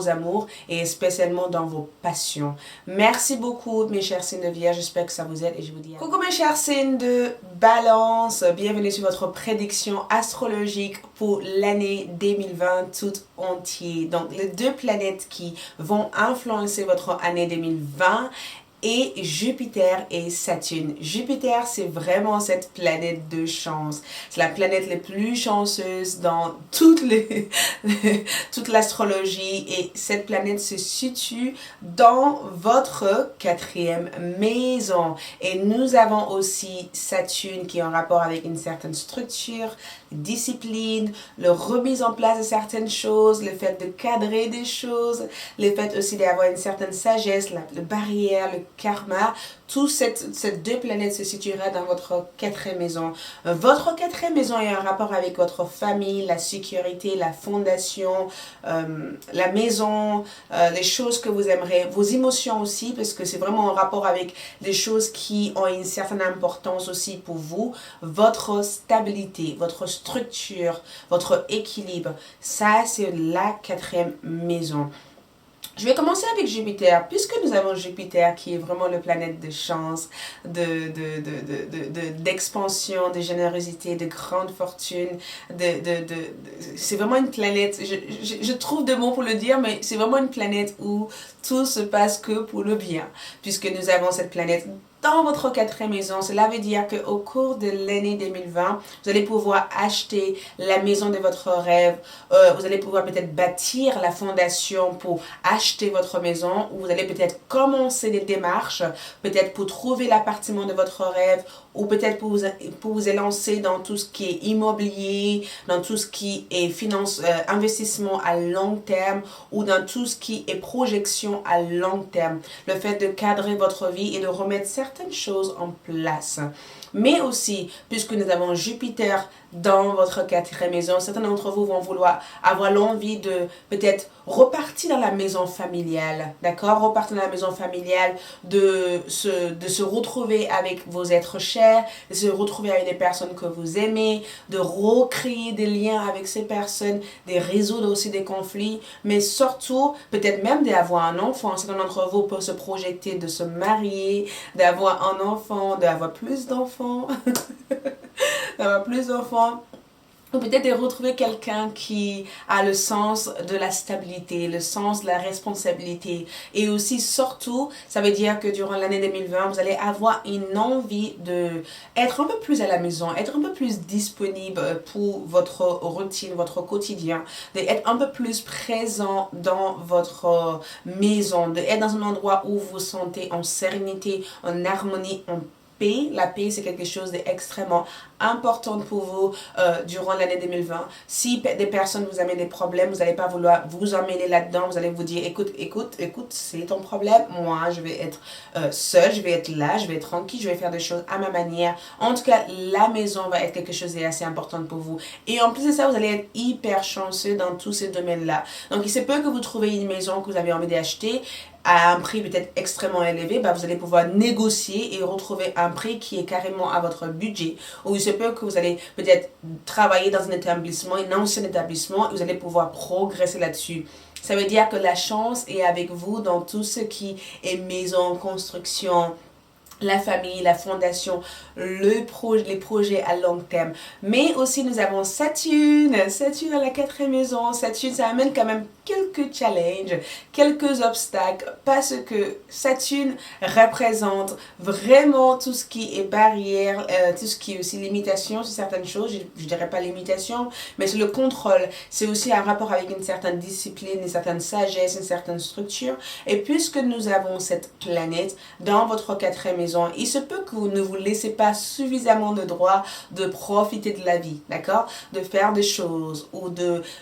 amours et spécialement dans vos passions. Merci beaucoup mes chers signes de Vierge, j'espère que ça vous aide et je vous dis à coucou mes chers signes de Balance, bienvenue sur votre prédiction astrologique pour l'année 2020 toute entière. Donc les deux planètes qui vont influencer votre année 2020 et Jupiter et Saturne. Jupiter, c'est vraiment cette planète de chance. C'est la planète la plus chanceuse dans toute l'astrologie et cette planète se situe dans votre 4e maison. Et nous avons aussi Saturne qui est en rapport avec une certaine structure, discipline, le remise en place de certaines choses, le fait de cadrer des choses, le fait aussi d'avoir une certaine sagesse, la barrière, le karma. Tout ces deux planètes se situera dans votre 4e maison. Votre 4e maison est en rapport avec votre famille, la sécurité, la fondation, la maison, les choses que vous aimerez, vos émotions aussi, parce que c'est vraiment en rapport avec les choses qui ont une certaine importance aussi pour vous, votre stabilité, votre structure, votre équilibre. Ça, c'est la 4e maison. Je vais commencer avec Jupiter, puisque nous avons Jupiter qui est vraiment la planète de chance, d'expansion, de générosité, de grande fortune. C'est vraiment une planète, je trouve des mots pour le dire, mais c'est vraiment une planète où tout se passe que pour le bien, puisque nous avons cette planète dans votre 4e maison. Cela veut dire qu'au cours de l'année 2020, vous allez pouvoir acheter la maison de votre rêve. Vous allez pouvoir peut-être bâtir la fondation pour acheter votre maison. Ou vous allez peut-être commencer des démarches, peut-être pour trouver l'appartement de votre rêve. Ou peut-être pour vous élancer dans tout ce qui est immobilier, dans tout ce qui est investissement à long terme. Ou dans tout ce qui est projection à long terme. Le fait de cadrer votre vie et de remettre certaines choses en place. Mais aussi, puisque nous avons Jupiter dans votre 4e maison, certains d'entre vous vont vouloir avoir l'envie de peut-être repartir dans la maison familiale, d'accord? Repartir dans la maison familiale, de se retrouver avec vos êtres chers, de se retrouver avec des personnes que vous aimez, de recréer des liens avec ces personnes, de résoudre aussi des conflits, mais surtout, peut-être même d'avoir un enfant. Certains d'entre vous peuvent se projeter de se marier, d'avoir un enfant, d'avoir plus d'enfants, d'avoir plus d'enfants. ou peut-être de retrouver quelqu'un qui a le sens de la stabilité, le sens de la responsabilité. Et aussi, surtout, ça veut dire que durant l'année 2020, vous allez avoir une envie de être un peu plus à la maison, être un peu plus disponible pour votre routine, votre quotidien, d'être un peu plus présent dans votre maison, d'être dans un endroit où vous vous sentez en sérénité, en harmonie, en paix. La paix, c'est quelque chose d'extrêmement important pour vous durant l'année 2020. Si des personnes vous amènent des problèmes, vous n'allez pas vouloir vous emmener là-dedans. Vous allez vous dire, écoute, c'est ton problème. Moi, je vais être seule, je vais être là, je vais être tranquille, je vais faire des choses à ma manière. En tout cas, la maison va être quelque chose d'assez important pour vous. Et en plus de ça, vous allez être hyper chanceux dans tous ces domaines-là. Donc, il se peut que vous trouviez une maison que vous avez envie d'acheter à un prix peut-être extrêmement élevé, vous allez pouvoir négocier et retrouver un prix qui est carrément à votre budget. Ou il se peut que vous allez peut-être travailler dans un établissement, un ancien établissement, et vous allez pouvoir progresser là-dessus. Ça veut dire que la chance est avec vous dans tout ce qui est maison, construction, la famille, la fondation, les projets à long terme. Mais aussi, nous avons Saturne à la 4e maison. Saturne, ça amène quand même quelques challenges, quelques obstacles, parce que Saturne représente vraiment tout ce qui est barrière, tout ce qui est aussi limitation sur certaines choses. Je dirais pas limitation, mais c'est le contrôle. C'est aussi un rapport avec une certaine discipline, une certaine sagesse, une certaine structure. Et puisque nous avons cette planète dans votre 4e maison, il se peut que vous ne vous laissez pas suffisamment de droit de profiter de la vie, d'accord? De faire des choses,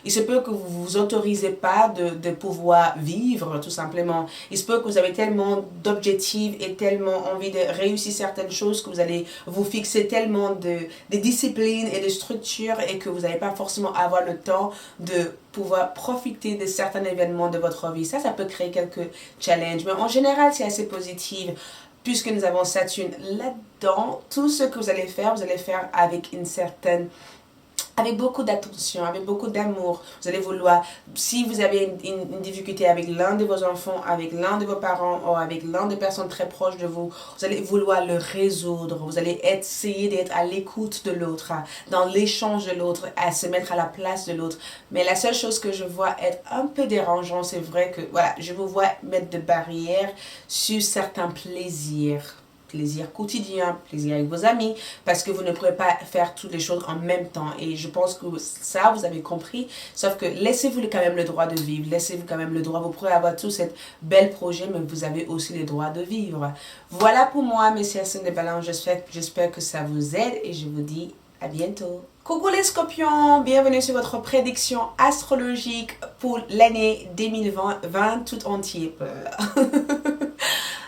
il se peut que vous ne vous autorisez pas de pouvoir vivre, tout simplement. Il se peut que vous avez tellement d'objectifs et tellement envie de réussir certaines choses que vous allez vous fixer tellement de disciplines et de structures et que vous n'allez pas forcément avoir le temps de pouvoir profiter de certains événements de votre vie. Ça peut créer quelques challenges, mais en général, c'est assez positif. Puisque nous avons Saturne là-dedans, tout ce que vous allez faire avec beaucoup d'attention, avec beaucoup d'amour. Vous allez vouloir, si vous avez une difficulté avec l'un de vos enfants, avec l'un de vos parents ou avec l'un des personnes très proches de vous, vous allez vouloir le résoudre. Vous allez essayer d'être à l'écoute de l'autre, dans l'échange de l'autre, à se mettre à la place de l'autre. Mais la seule chose que je vois être un peu dérangeant, c'est vrai que voilà, je vous vois mettre des barrières sur certains plaisirs. Plaisir quotidien, plaisir avec vos amis, parce que vous ne pourrez pas faire toutes les choses en même temps. Et je pense que ça, vous avez compris. Sauf que laissez-vous quand même le droit de vivre. Laissez-vous quand même le droit. Vous pourrez avoir tout cet bel projet, mais vous avez aussi le droit de vivre. Voilà pour moi, mes chers signes de balance. J'espère que ça vous aide et je vous dis à bientôt. Coucou les scorpions, bienvenue sur votre prédiction astrologique pour l'année 2020 tout entier.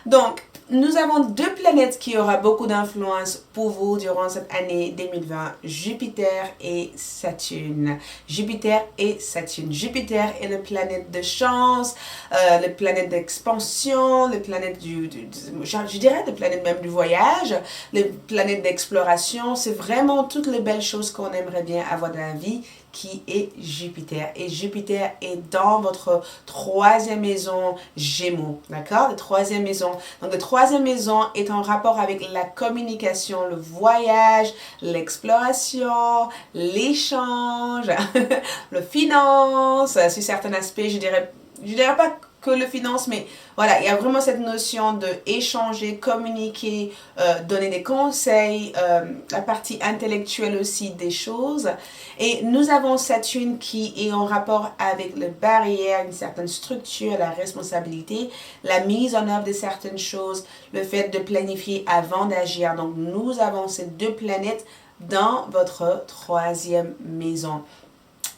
Donc, nous avons 2 planètes qui auront beaucoup d'influence pour vous durant cette année 2020, Jupiter et Saturne. Jupiter et Saturne. Jupiter est la planète de chance, la planète d'expansion, la planète je dirais la planète même du voyage, la planète d'exploration. C'est vraiment toutes les belles choses qu'on aimerait bien avoir dans la vie qui est Jupiter. Et Jupiter est dans votre 3e maison Gémeaux. D'accord? La 3e maison. Donc, la 3e maison est en rapport avec la communication, le voyage, l'exploration, l'échange, le finance. Sur certains aspects, je dirais pas que le finance, mais voilà, il y a vraiment cette notion de échanger, communiquer, donner des conseils, la partie intellectuelle aussi des choses. Et nous avons Saturne qui est en rapport avec les barrières, une certaine structure, la responsabilité, la mise en œuvre de certaines choses, le fait de planifier avant d'agir. Donc, nous avons ces 2 planètes dans votre 3e maison.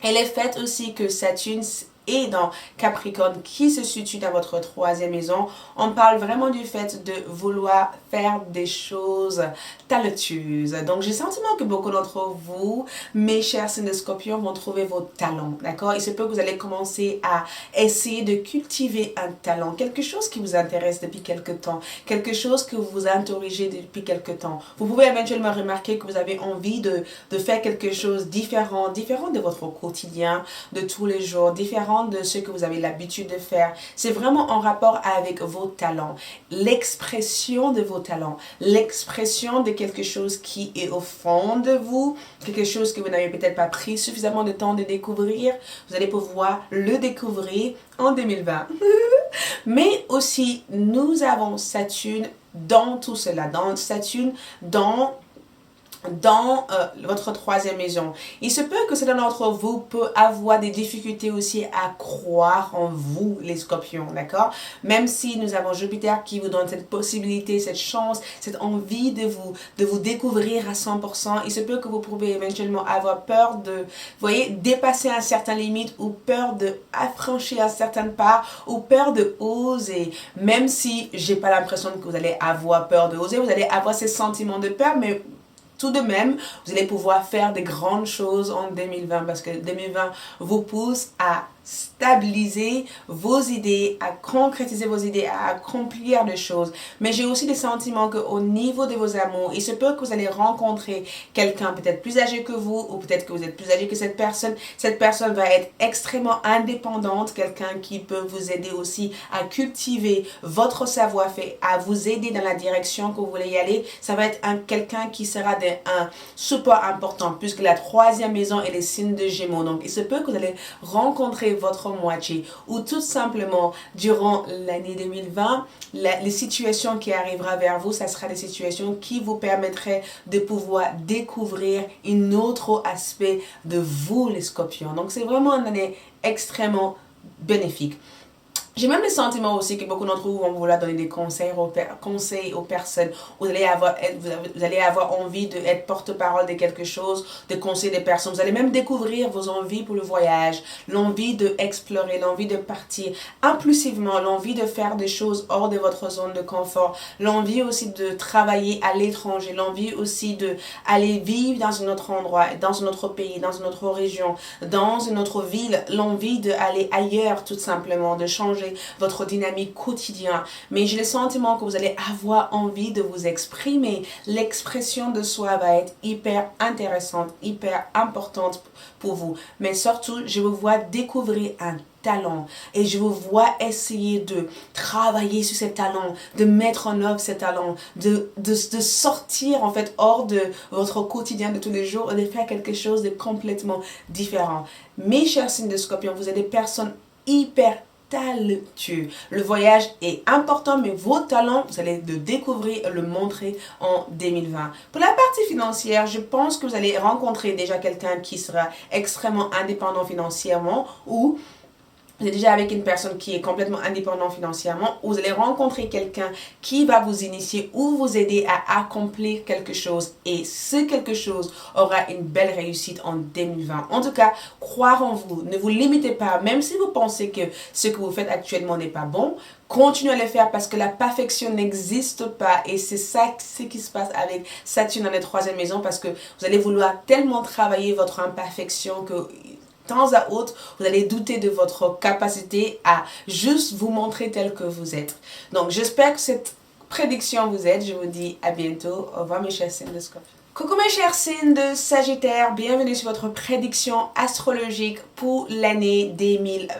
Et le fait aussi que Saturne et dans Capricorne qui se situe dans votre 3e maison, on parle vraiment du fait de vouloir faire des choses talentueuses. Donc j'ai le sentiment que beaucoup d'entre vous, mes chers signes de Scorpion, vont trouver vos talents, d'accord? Il se peut que vous allez commencer à essayer de cultiver un talent, quelque chose qui vous intéresse depuis quelque temps, quelque chose que vous vous interrogez depuis quelque temps. Vous pouvez éventuellement remarquer que vous avez envie de faire quelque chose différent de votre quotidien, de tous les jours, différent différent de ce que vous avez l'habitude de faire. C'est vraiment en rapport avec vos talents, l'expression de vos talents, l'expression de quelque chose qui est au fond de vous, quelque chose que vous n'avez peut-être pas pris suffisamment de temps de découvrir. Vous allez pouvoir le découvrir en 2020. Mais aussi, nous avons Saturne dans tout cela, dans Saturne, dans votre troisième maison. Il se peut que certains d'entre vous peut avoir des difficultés aussi à croire en vous, les scorpions, d'accord? Même si nous avons Jupiter qui vous donne cette possibilité, cette chance, cette envie de vous découvrir à 100%, il se peut que vous pouvez éventuellement avoir peur de, vous voyez, dépasser un certain limite ou peur de affranchir un certain pas ou peur de oser. Même si j'ai pas l'impression que vous allez avoir peur de oser, vous allez avoir ces sentiments de peur, mais tout de même, vous allez pouvoir faire des grandes choses en 2020 parce que 2020 vous pousse à stabiliser vos idées, à concrétiser vos idées, à accomplir des choses. Mais j'ai aussi des sentiments qu'au niveau de vos amours, il se peut que vous allez rencontrer quelqu'un peut-être plus âgé que vous ou peut-être que vous êtes plus âgé que cette personne. Cette personne va être extrêmement indépendante, quelqu'un qui peut vous aider aussi à cultiver votre savoir-faire, à vous aider dans la direction que vous voulez y aller. Ça va être quelqu'un qui sera un support important puisque la troisième maison est les signes de Gémeaux. Donc, il se peut que vous allez rencontrer votre moitié ou tout simplement durant l'année 2020 les situations qui arriveront vers vous, ça sera des situations qui vous permettraient de pouvoir découvrir un autre aspect de vous, les scorpions. Donc c'est vraiment une année extrêmement bénéfique. J'ai même le sentiment aussi que beaucoup d'entre vous vont vouloir donner des conseils aux personnes. Vous allez avoir envie d'être porte-parole de quelque chose, de conseiller des personnes. Vous allez même découvrir vos envies pour le voyage, l'envie d'explorer, l'envie de partir impulsivement, l'envie de faire des choses hors de votre zone de confort, l'envie aussi de travailler à l'étranger, l'envie aussi d'aller vivre dans un autre endroit, dans un autre pays, dans une autre région, dans une autre ville, l'envie d'aller ailleurs tout simplement, de changer votre dynamique quotidienne. Mais j'ai le sentiment que vous allez avoir envie de vous exprimer. L'expression de soi va être hyper intéressante, hyper importante pour vous. Mais surtout, je vous vois découvrir un talent et je vous vois essayer de travailler sur ces talents, de mettre en œuvre ces talents, de sortir en fait hors de votre quotidien de tous les jours et de faire quelque chose de complètement différent. Mes chers signes de Scorpion, vous êtes des personnes hyper talentueux. Le voyage est important, mais vos talents, vous allez le découvrir et le montrer en 2020. Pour la partie financière, je pense que vous allez rencontrer déjà quelqu'un qui sera extrêmement indépendant financièrement ou vous êtes déjà avec une personne qui est complètement indépendante financièrement, ou vous allez rencontrer quelqu'un qui va vous initier ou vous aider à accomplir quelque chose. Et ce quelque chose aura une belle réussite en 2020. En tout cas, croire en vous. Ne vous limitez pas. Même si vous pensez que ce que vous faites actuellement n'est pas bon, continuez à le faire parce que la perfection n'existe pas. Et c'est ça ce qui se passe avec Saturne dans la troisième maison parce que vous allez vouloir tellement travailler votre imperfection que temps à autre, vous allez douter de votre capacité à juste vous montrer tel que vous êtes. Donc, j'espère que cette prédiction vous aide. Je vous dis à bientôt. Au revoir mes chers signes de Scorpion. Coucou mes chers signes de Sagittaire, bienvenue sur votre prédiction astrologique pour l'année 2020.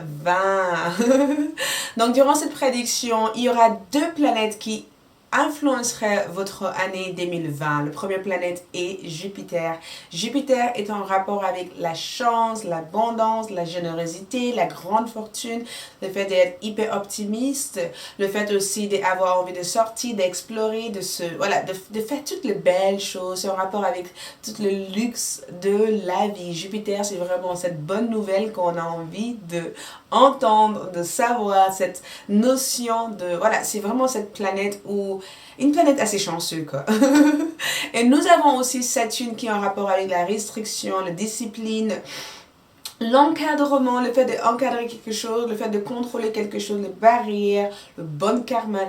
Donc, durant cette prédiction, il y aura deux planètes qui influencerait votre année 2020. La première planète est Jupiter. Jupiter est en rapport avec la chance, l'abondance, la générosité, la grande fortune, le fait d'être hyper optimiste, le fait aussi d'avoir envie de sortir, d'explorer, de faire toutes les belles choses. C'est en rapport avec tout le luxe de la vie. Jupiter, c'est vraiment cette bonne nouvelle qu'on a envie de entendre, de savoir, cette notion de... Voilà, c'est vraiment cette planète où... Une planète assez chanceuse, quoi. Et nous avons aussi Saturne qui est en rapport avec la restriction, la discipline, l'encadrement, le fait d'encadrer quelque chose, le fait de contrôler quelque chose, les barrières, le bon karma,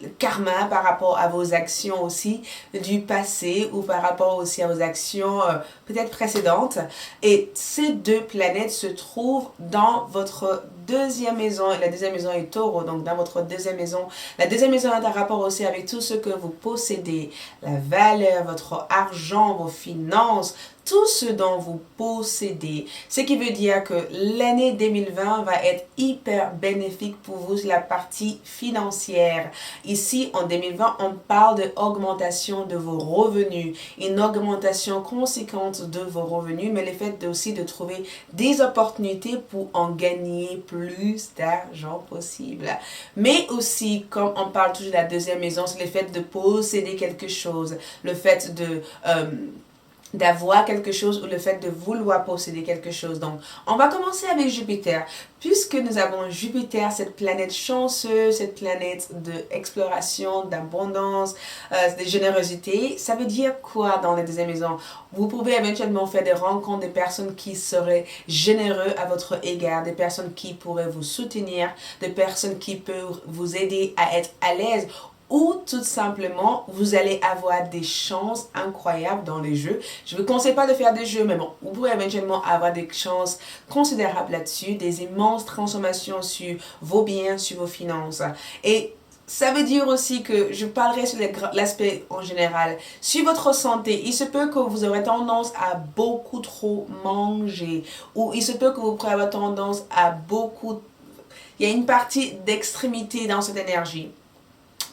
le karma par rapport à vos actions aussi du passé ou par rapport aussi à vos actions peut-être précédentes. Et ces deux planètes se trouvent dans votre deuxième maison. La deuxième maison est taureau, donc dans votre deuxième maison. La deuxième maison a un rapport aussi avec tout ce que vous possédez, la valeur, votre argent, vos finances, tout ce dont vous possédez. Ce qui veut dire que l'année 2020 va être hyper bénéfique pour vous sur la partie financière. Ici, en 2020, on parle d'augmentation de vos revenus, une augmentation conséquente de vos revenus, mais le fait aussi de trouver des opportunités pour en gagner plus d'argent possible. Mais aussi, comme on parle toujours de la deuxième maison, c'est le fait de posséder quelque chose, le fait de d'avoir quelque chose ou le fait de vouloir posséder quelque chose. Donc, on va commencer avec Jupiter. Puisque nous avons Jupiter, cette planète chanceuse, cette planète d'exploration, d'abondance, de générosité, ça veut dire quoi dans la deuxième maison? Vous pouvez éventuellement faire des rencontres des personnes qui seraient généreux à votre égard, des personnes qui pourraient vous soutenir, des personnes qui peuvent vous aider à être à l'aise, ou tout simplement, vous allez avoir des chances incroyables dans les jeux. Je ne vous conseille pas de faire des jeux, mais bon, vous pouvez éventuellement avoir des chances considérables là-dessus, des immenses transformations sur vos biens, sur vos finances. Et ça veut dire aussi que je parlerai sur l'aspect en général. Sur votre santé, il se peut que vous aurez tendance à beaucoup trop manger, ou il se peut que vous pourrez avoir tendance à beaucoup... Il y a une partie d'extrémité dans cette énergie,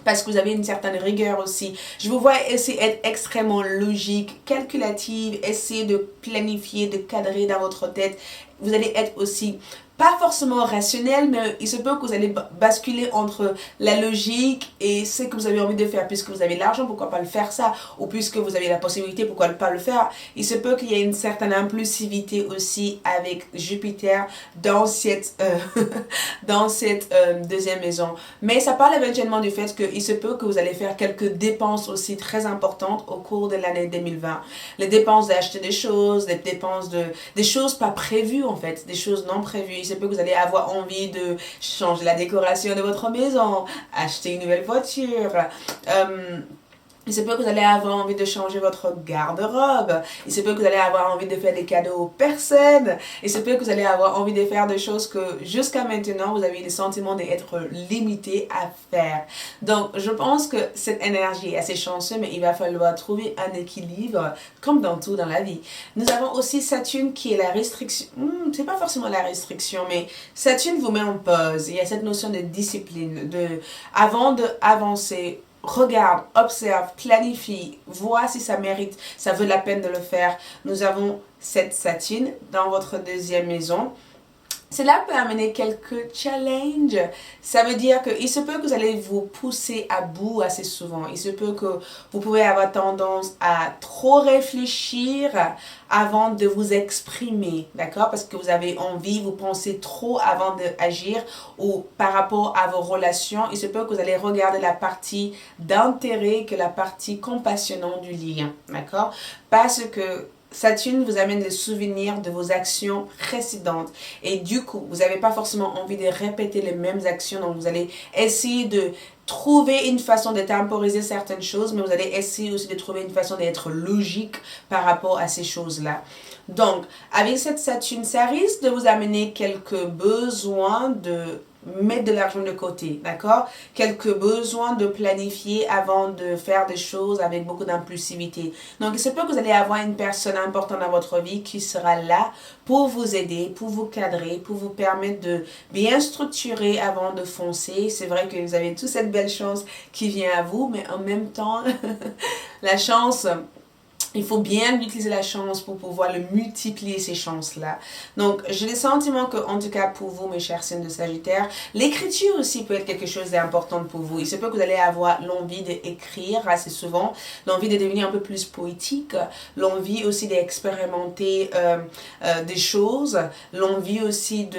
parce que vous avez une certaine rigueur aussi. Je vous vois essayer d'être extrêmement logique, calculative, essayer de planifier, de cadrer dans votre tête. Vous allez être aussi pas forcément rationnel, mais il se peut que vous allez basculer entre la logique et ce que vous avez envie de faire. Puisque vous avez l'argent, pourquoi pas le faire ça? Ou puisque vous avez la possibilité, pourquoi pas le faire? Il se peut qu'il y ait une certaine impulsivité aussi avec Jupiter dans cette, deuxième maison. Mais ça parle éventuellement du fait qu'il se peut que vous allez faire quelques dépenses aussi très importantes au cours de l'année 2020. Les dépenses d'acheter des choses, des dépenses des choses pas prévues en fait, des choses non prévues. Il se peut que vous allez avoir envie de changer la décoration de votre maison, acheter une nouvelle voiture. Il se peut que vous allez avoir envie de changer votre garde-robe. Il se peut que vous allez avoir envie de faire des cadeaux aux personnes. Il se peut que vous allez avoir envie de faire des choses que jusqu'à maintenant, vous avez le sentiment d'être limité à faire. Donc, je pense que cette énergie est assez chanceuse, mais il va falloir trouver un équilibre, comme dans tout dans la vie. Nous avons aussi Saturne qui est la restriction. C'est pas forcément la restriction, mais Saturne vous met en pause. Il y a cette notion de discipline, avant d'avancer. Regarde, observe, planifie, vois si ça mérite, ça vaut la peine de le faire. Nous avons cette Saturne dans votre deuxième maison. Cela peut amener quelques challenges. Ça veut dire qu'il se peut que vous allez vous pousser à bout assez souvent. Il se peut que vous pouvez avoir tendance à trop réfléchir avant de vous exprimer, d'accord? Parce que vous avez envie, vous pensez trop avant d'agir, ou par rapport à vos relations, il se peut que vous allez regarder la partie d'intérêt que la partie compassionnante du lien, d'accord? Parce que Saturne vous amène les souvenirs de vos actions précédentes. Et du coup, vous n'avez pas forcément envie de répéter les mêmes actions. Donc, vous allez essayer de trouver une façon de temporiser certaines choses, mais vous allez essayer aussi de trouver une façon d'être logique par rapport à ces choses-là. Donc, avec cette Saturne, ça risque de vous amener quelques besoins de mettre de l'argent de côté, d'accord? Quelques besoins de planifier avant de faire des choses avec beaucoup d'impulsivité. Donc, il se peut que vous allez avoir une personne importante dans votre vie qui sera là pour vous aider, pour vous cadrer, pour vous permettre de bien structurer avant de foncer. C'est vrai que vous avez toute cette belle chance qui vient à vous, mais en même temps, la chance... Il faut bien utiliser la chance pour pouvoir le multiplier, ces chances-là. Donc, j'ai le sentiment que, en tout cas pour vous, mes chers signes de Sagittaire, l'écriture aussi peut être quelque chose d'important pour vous. Il se peut que vous allez avoir l'envie d'écrire assez souvent, l'envie de devenir un peu plus poétique, l'envie aussi d'expérimenter des choses, l'envie aussi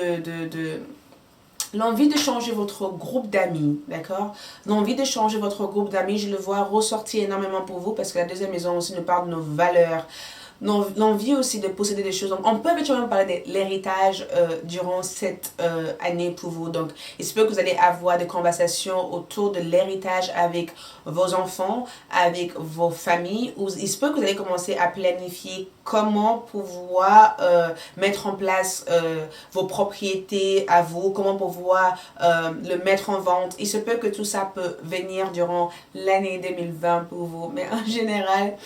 l'envie de changer votre groupe d'amis, d'accord? L'envie de changer votre groupe d'amis, je le vois ressortir énormément pour vous parce que la deuxième maison aussi nous parle de nos valeurs. l'envie aussi de posséder des choses. Donc, on peut éventuellement parler de l'héritage durant cette année pour vous. Donc, il se peut que vous allez avoir des conversations autour de l'héritage avec vos enfants, avec vos familles, ou il se peut que vous allez commencer à planifier comment pouvoir mettre en place vos propriétés à vous, comment pouvoir le mettre en vente. Il se peut que tout ça peut venir durant l'année 2020 pour vous, mais en général,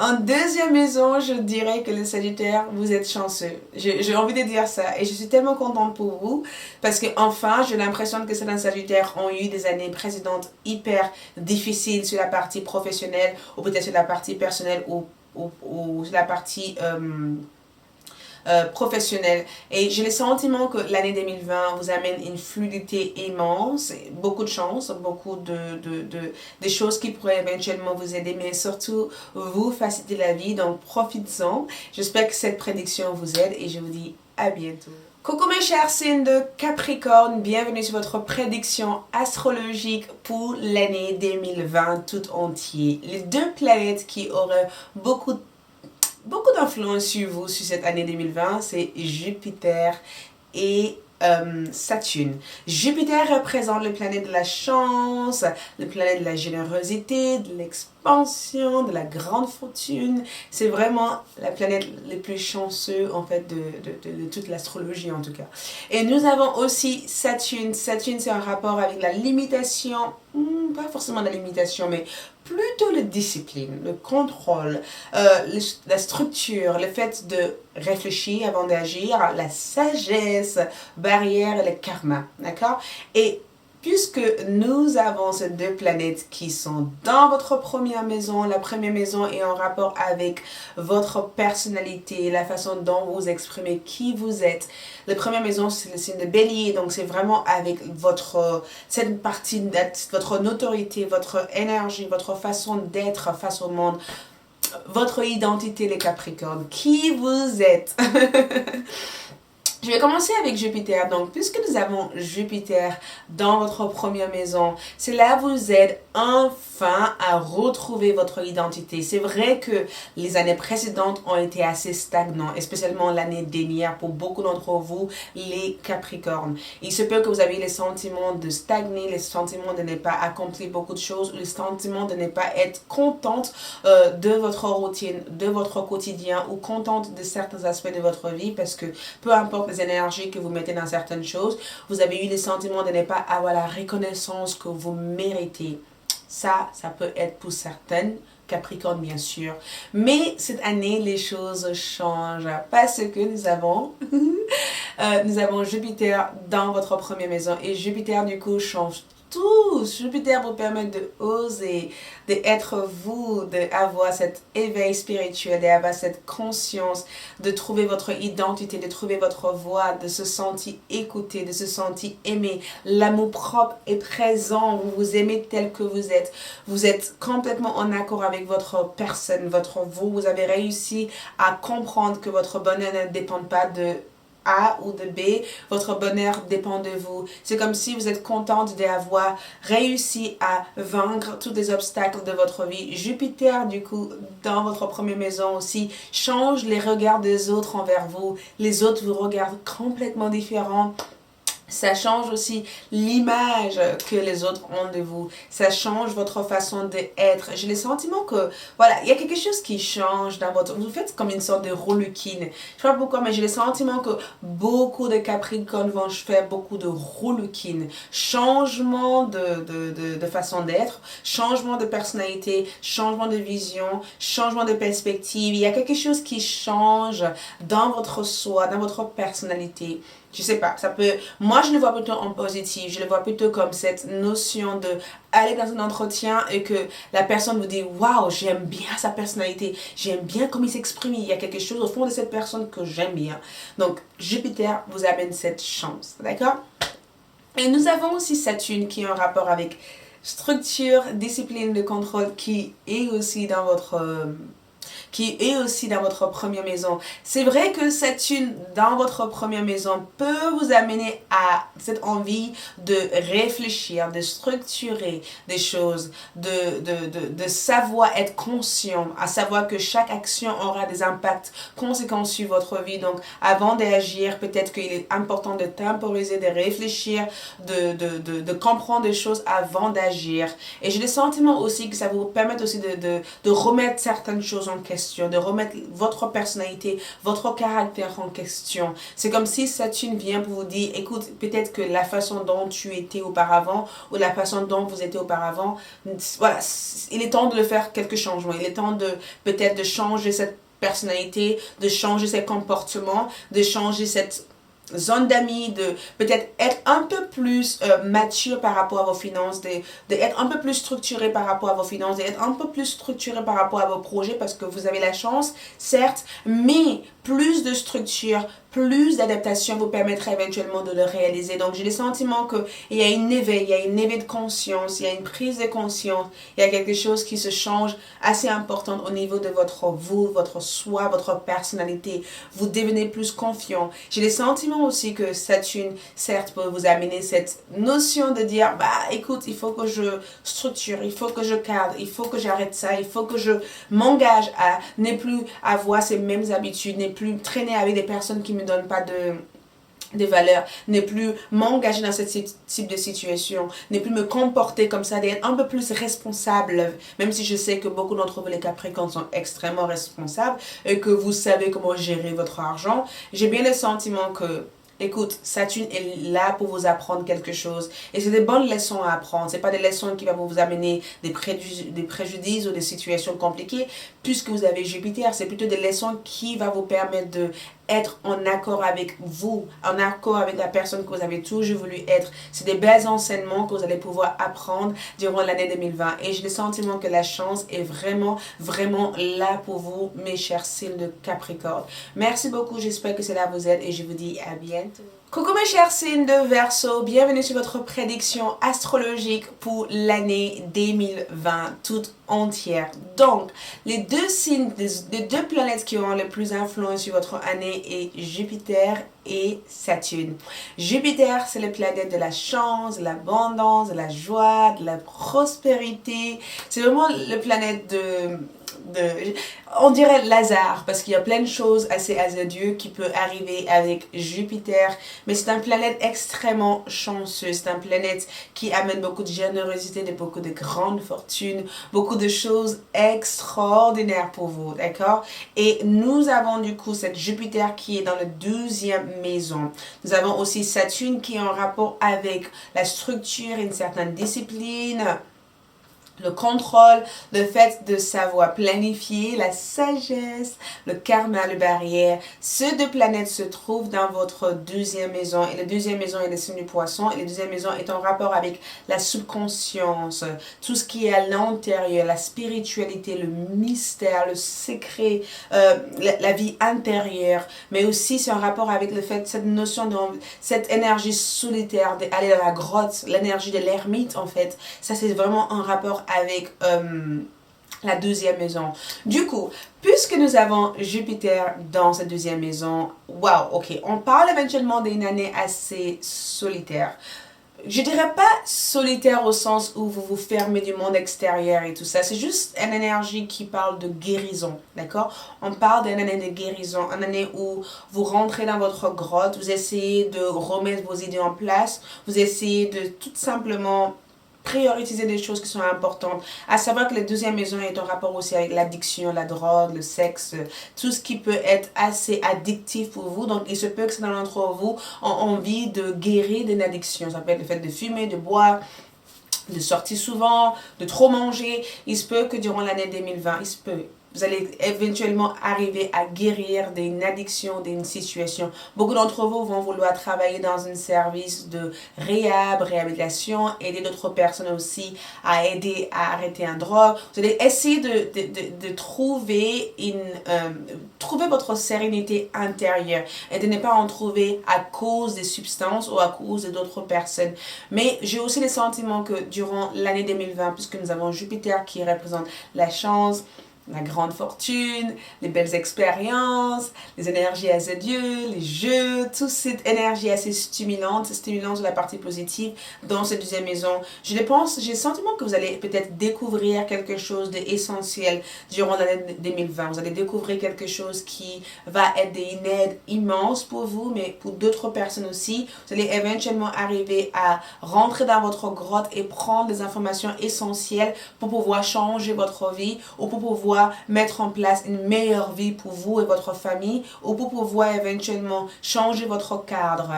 en deuxième maison, je dirais que les Sagittaires, vous êtes chanceux. J'ai envie de dire ça. Et je suis tellement contente pour vous. Parce que enfin, j'ai l'impression que certains Sagittaires ont eu des années précédentes hyper difficiles sur la partie professionnelle, ou peut-être sur la partie personnelle, ou sur la partie professionnelle. Et j'ai le sentiment que l'année 2020 vous amène une fluidité immense, beaucoup de chance, beaucoup de choses qui pourraient éventuellement vous aider, mais surtout vous faciliter la vie. Donc profitez-en. J'espère que cette prédiction vous aide et je vous dis à bientôt. Coucou mes chers signes de Capricorne, bienvenue sur votre prédiction astrologique pour l'année 2020 tout entier. Les deux planètes qui auraient beaucoup d'influence sur vous sur cette année 2020, c'est Jupiter et Saturne. Jupiter représente le planète de la chance, le planète de la générosité, de l'expansion, de la grande fortune. C'est vraiment la planète la plus chanceuse en fait de toute l'astrologie en tout cas. Et nous avons aussi Saturne. Saturne c'est un rapport avec la limitation, pas forcément la limitation mais plutôt la discipline, le contrôle, la structure, le fait de réfléchir avant d'agir, la sagesse, barrière et le karma, d'accord? Et puisque nous avons ces deux planètes qui sont dans votre première maison, la première maison est en rapport avec votre personnalité, la façon dont vous exprimez qui vous êtes. La première maison, c'est le signe de Bélier, donc c'est vraiment avec cette partie, votre notoriété, votre énergie, votre façon d'être face au monde, votre identité, les Capricornes, qui vous êtes. Je vais commencer avec Jupiter. Donc, puisque nous avons Jupiter dans votre première maison, cela vous aide enfin à retrouver votre identité. C'est vrai que les années précédentes ont été assez stagnantes, et spécialement l'année dernière pour beaucoup d'entre vous, les Capricornes. Il se peut que vous ayez les sentiments de stagner, les sentiments de ne pas accomplir beaucoup de choses, les sentiments de ne pas être contente de votre routine, de votre quotidien ou contente de certains aspects de votre vie parce que peu importe les énergies que vous mettez dans certaines choses, vous avez eu le sentiment de ne pas avoir la reconnaissance que vous méritez. Ça peut être pour certaines, Capricorne bien sûr. Mais cette année, les choses changent parce que nous avons Jupiter dans votre première maison et Jupiter du coup change tout. Jupiter vous permet de oser, d'être vous, d'avoir cet éveil spirituel, d'avoir cette conscience, de trouver votre identité, de trouver votre voix, de se sentir écouté, de se sentir aimé. L'amour propre est présent, vous vous aimez tel que vous êtes. Vous êtes complètement en accord avec votre personne, votre vous. Vous avez réussi à comprendre que votre bonheur ne dépend pas de A ou de B, votre bonheur dépend de vous. C'est comme si vous êtes contente d'avoir réussi à vaincre tous les obstacles de votre vie. Jupiter, du coup, dans votre première maison aussi, change les regards des autres envers vous. Les autres vous regardent complètement différents. Ça change aussi l'image que les autres ont de vous. Ça change votre façon d'être. J'ai le sentiment que, voilà, il y a quelque chose qui change dans votre... Vous faites comme une sorte de rouloukine. Je ne sais pas pourquoi, mais j'ai le sentiment que beaucoup de Capricornes vont faire beaucoup de rouloukine. Changement de façon d'être, changement de personnalité, changement de vision, changement de perspective. Il y a quelque chose qui change dans votre soi, dans votre personnalité. Je sais pas, ça peut... Moi, je le vois plutôt en positif. Je le vois plutôt comme cette notion de aller dans un entretien et que la personne vous dit « Waouh, j'aime bien sa personnalité. J'aime bien comment il s'exprime. Il y a quelque chose au fond de cette personne que j'aime bien. » Donc, Jupiter vous amène cette chance. D'accord? Et nous avons aussi Saturne qui est en rapport avec structure, discipline de contrôle qui est aussi dans votre qui est aussi dans votre première maison. C'est vrai que Saturne dans votre première maison peut vous amener à cette envie de réfléchir, de structurer des choses, de savoir être conscient, à savoir que chaque action aura des impacts conséquents sur votre vie. Donc, avant d'agir, peut-être qu'il est important de temporiser, de réfléchir, de comprendre des choses avant d'agir. Et j'ai le sentiment aussi que ça vous permet aussi de remettre certaines choses en question, de remettre votre personnalité, votre caractère en question. C'est comme si Saturne vient pour vous dire, écoute, peut-être que la façon dont tu étais auparavant ou la façon dont vous étiez auparavant, voilà, il est temps de le faire quelques changements. Il est temps de peut-être de changer cette personnalité, de changer ses comportements, de changer cette zone d'amis, de peut-être être un peu plus mature par rapport à vos finances, de être un peu plus structuré par rapport à vos finances, d'être un peu plus structuré par rapport à vos projets parce que vous avez la chance, certes, mais plus de structure, plus d'adaptation vous permettra éventuellement de le réaliser. Donc, j'ai le sentiment qu'il y a une éveil, il y a une éveil de conscience, il y a une prise de conscience, il y a quelque chose qui se change assez important au niveau de votre vous, votre soi, votre personnalité. Vous devenez plus confiant. J'ai le sentiment aussi que Saturne, certes, peut vous amener cette notion de dire, bah, écoute, il faut que je structure, il faut que je cadre, il faut que j'arrête ça, il faut que je m'engage à ne plus avoir ces mêmes habitudes, ne plus traîner avec des personnes qui me donnent pas de valeurs, ne plus m'engager dans ce type de situation, ne plus me comporter comme ça, d'être un peu plus responsable, même si je sais que beaucoup d'entre vous les Capricornes sont extrêmement responsables et que vous savez comment gérer votre argent. J'ai bien le sentiment que écoute, Saturne est là pour vous apprendre quelque chose. Et c'est des bonnes leçons à apprendre. Ce n'est pas des leçons qui vont vous amener des préjudices ou des situations compliquées. Puisque vous avez Jupiter, c'est plutôt des leçons qui vont vous permettre de être en accord avec vous, en accord avec la personne que vous avez toujours voulu être. C'est des belles enseignements que vous allez pouvoir apprendre durant l'année 2020. Et j'ai le sentiment que la chance est vraiment, vraiment là pour vous, mes chers signes de Capricorne. Merci beaucoup, j'espère que cela vous aide et je vous dis à bientôt. Coucou mes chers signes de Verseau, bienvenue sur votre prédiction astrologique pour l'année 2020 toute entière. Donc, les deux signes, les deux planètes qui auront le plus d'influence sur votre année est Jupiter et Saturne. Jupiter, c'est la planète de la chance, de l'abondance, de la joie, de la prospérité. C'est vraiment la planète on dirait Lazare, parce qu'il y a plein de choses assez hasardeuses qui peuvent arriver avec Jupiter, mais c'est une planète extrêmement chanceuse, c'est une planète qui amène beaucoup de générosité, beaucoup de grandes fortunes, beaucoup de choses extraordinaires pour vous, d'accord? Et nous avons du coup cette Jupiter qui est dans la 12e maison. Nous avons aussi Saturne qui est en rapport avec la structure, une certaine discipline, le contrôle, le fait de savoir planifier, la sagesse, le karma, le barrière. Ces deux planètes se trouvent dans votre 12e maison. Et la 12e maison est le signe du poisson. Et la 12e maison est en rapport avec la subconscience, tout ce qui est à l'intérieur, la spiritualité, le mystère, le secret, la vie intérieure. Mais aussi, c'est en rapport avec le fait, cette notion de cette énergie solitaire, d'aller dans la grotte, l'énergie de l'ermite en fait. Ça, c'est vraiment un rapport avec la 12e maison. Du coup, puisque nous avons Jupiter dans cette 12e maison, wow, ok, on parle éventuellement d'une année assez solitaire. Je dirais pas solitaire au sens où vous vous fermez du monde extérieur et tout ça. C'est juste une énergie qui parle de guérison, d'accord? On parle d'une année de guérison, une année où vous rentrez dans votre grotte, vous essayez de remettre vos idées en place, vous essayez de tout simplement prioriser des choses qui sont importantes. À savoir que la 12e maison est en rapport aussi avec l'addiction, la drogue, le sexe, tout ce qui peut être assez addictif pour vous. Donc, il se peut que certains d'entre vous ont envie de guérir d'une addiction. Ça peut être le fait de fumer, de boire, de sortir souvent, de trop manger. Il se peut que durant l'année 2020, vous allez éventuellement arriver à guérir d'une addiction, d'une situation. Beaucoup d'entre vous vont vouloir travailler dans un service de réhabilitation, aider d'autres personnes aussi à aider à arrêter un drogue. Vous allez essayer de trouver trouver votre sérénité intérieure et de ne pas en trouver à cause des substances ou à cause d'autres personnes. Mais j'ai aussi le sentiment que durant l'année 2020, puisque nous avons Jupiter qui représente la chance, la grande fortune, les belles expériences, les énergies assez Dieu, les jeux, toute cette énergie assez stimulante de la partie positive dans cette deuxième maison. J'ai le sentiment que vous allez peut-être découvrir quelque chose d'essentiel durant l'année 2020. Vous allez découvrir quelque chose qui va être une aide immense pour vous, mais pour d'autres personnes aussi. Vous allez éventuellement arriver à rentrer dans votre grotte et prendre des informations essentielles pour pouvoir changer votre vie ou pour pouvoir mettre en place une meilleure vie pour vous et votre famille ou pour pouvoir éventuellement changer votre cadre.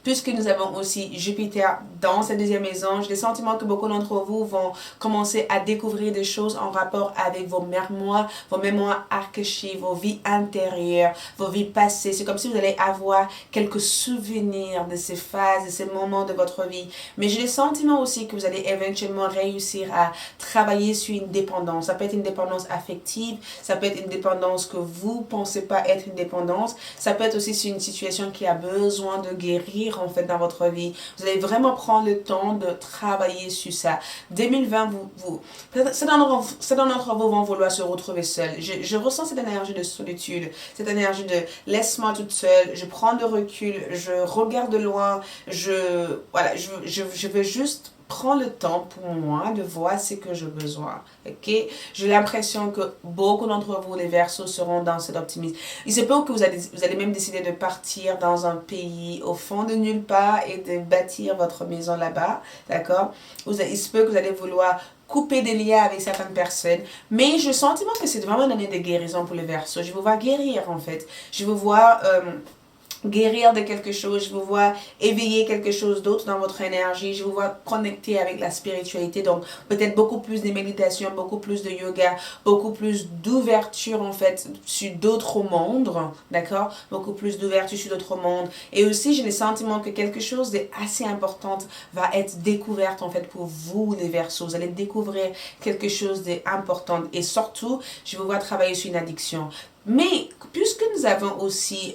Puisque nous avons aussi Jupiter dans cette deuxième maison, j'ai le sentiment que beaucoup d'entre vous vont commencer à découvrir des choses en rapport avec vos mémoires archives, vos vies intérieures, vos vies passées. C'est comme si vous allez avoir quelques souvenirs de ces phases, de ces moments de votre vie. Mais j'ai le sentiment aussi que vous allez éventuellement réussir à travailler sur une dépendance. Ça peut être une dépendance affective, ça peut être une dépendance que vous ne pensez pas être une dépendance, ça peut être aussi sur une situation qui a besoin de guérir en fait dans votre vie. Vous allez vraiment prendre le temps de travailler sur ça. 2020, certains d'entre vous vont vouloir se retrouver seuls. Je ressens cette énergie de solitude, cette énergie de laisse-moi toute seule, je prends de recul, je regarde de loin, je veux juste prendre le temps pour moi de voir ce que j'ai besoin. Ok? J'ai l'impression que beaucoup d'entre vous, les Verseaux, seront dans cet optimisme. Il se peut que vous allez même décider de partir dans un pays au fond de nulle part et de bâtir votre maison là-bas. D'accord? Il se peut que vous allez vouloir couper des liens avec certaines personnes. Mais j'ai le sentiment que c'est vraiment une année de guérison pour les Verseaux. Je vous vois guérir en fait. Je vous vois guérir de quelque chose, je vous vois éveiller quelque chose d'autre dans votre énergie, je vous vois connecter avec la spiritualité, donc peut-être beaucoup plus de méditation, beaucoup plus de yoga, beaucoup plus d'ouverture en fait sur d'autres mondes, d'accord, beaucoup plus d'ouverture sur d'autres mondes, et aussi j'ai le sentiment que quelque chose d'assez important va être découverte en fait pour vous les Verseaux, vous allez découvrir quelque chose d'important, et surtout je vous vois travailler sur une addiction. Mais puisque nous avons aussi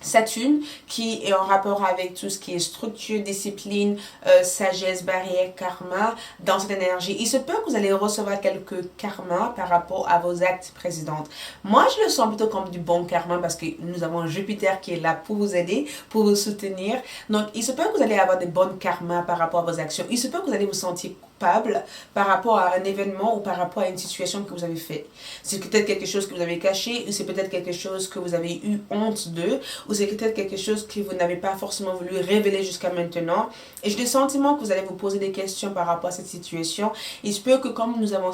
Saturne qui est en rapport avec tout ce qui est structure, discipline, sagesse, barrière, karma dans cette énergie. Il se peut que vous allez recevoir quelques karmas par rapport à vos actes précédents. Moi, je le sens plutôt comme du bon karma parce que nous avons Jupiter qui est là pour vous aider, pour vous soutenir. Donc, il se peut que vous allez avoir des bons karmas par rapport à vos actions. Il se peut que vous allez vous sentir coupable par rapport à un événement ou par rapport à une situation que vous avez fait. C'est peut-être quelque chose que vous avez caché ou c'est peut-être quelque chose que vous avez eu honte de ou c'est peut-être quelque chose que vous n'avez pas forcément voulu révéler jusqu'à maintenant. Et j'ai le sentiment que vous allez vous poser des questions par rapport à cette situation. Il se peut que comme nous avons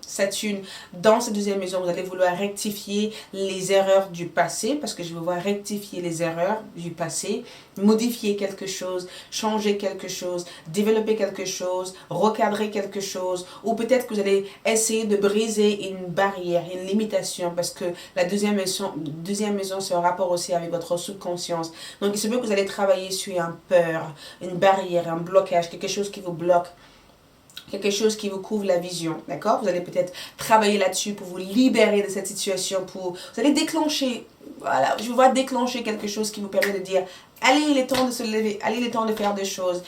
Saturne dans cette deuxième maison, vous allez vouloir rectifier les erreurs du passé parce que je vais voir rectifier les erreurs du passé, modifier quelque chose, changer quelque chose, développer quelque chose, recadrer quelque chose, ou peut-être que vous allez essayer de briser une barrière, une limitation, parce que la deuxième maison c'est en rapport aussi avec votre subconscience. Donc il se peut que vous allez travailler sur une peur, une barrière, un blocage, quelque chose qui vous bloque, quelque chose qui vous couvre la vision, d'accord? Vous allez peut-être travailler là-dessus pour vous libérer de cette situation, vous allez déclencher, voilà, je vous vois déclencher quelque chose qui vous permet de dire, allez, il est temps de se lever, allez, il est temps de faire des choses.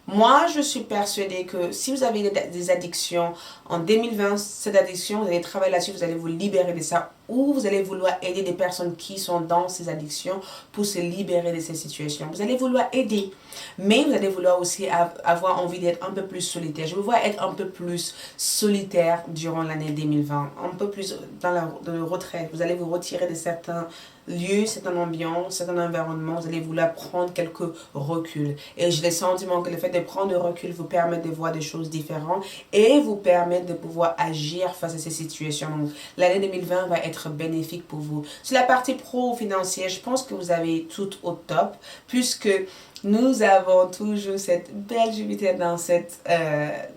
Moi, je suis persuadée que si vous avez des addictions, en 2020, cette addiction, vous allez travailler là-dessus, vous allez vous libérer de ça, ou vous allez vouloir aider des personnes qui sont dans ces addictions pour se libérer de ces situations. Vous allez vouloir aider, mais vous allez vouloir aussi avoir envie d'être un peu plus solitaire. Je vous vois être un peu plus solitaire durant l'année 2020, un peu plus dans le retrait. Vous allez vous retirer de certains lieux, certaines ambiances, certains environnements, vous allez vouloir prendre quelques reculs. Et j'ai le sentiment que le fait de prendre le recul vous permet de voir des choses différentes et vous permet de pouvoir agir face à ces situations. Donc, l'année 2020 va être bénéfique pour vous. Sur la partie pro-financière, je pense que vous avez tout au top, puisque nous avons toujours cette belle Jupiter dans cette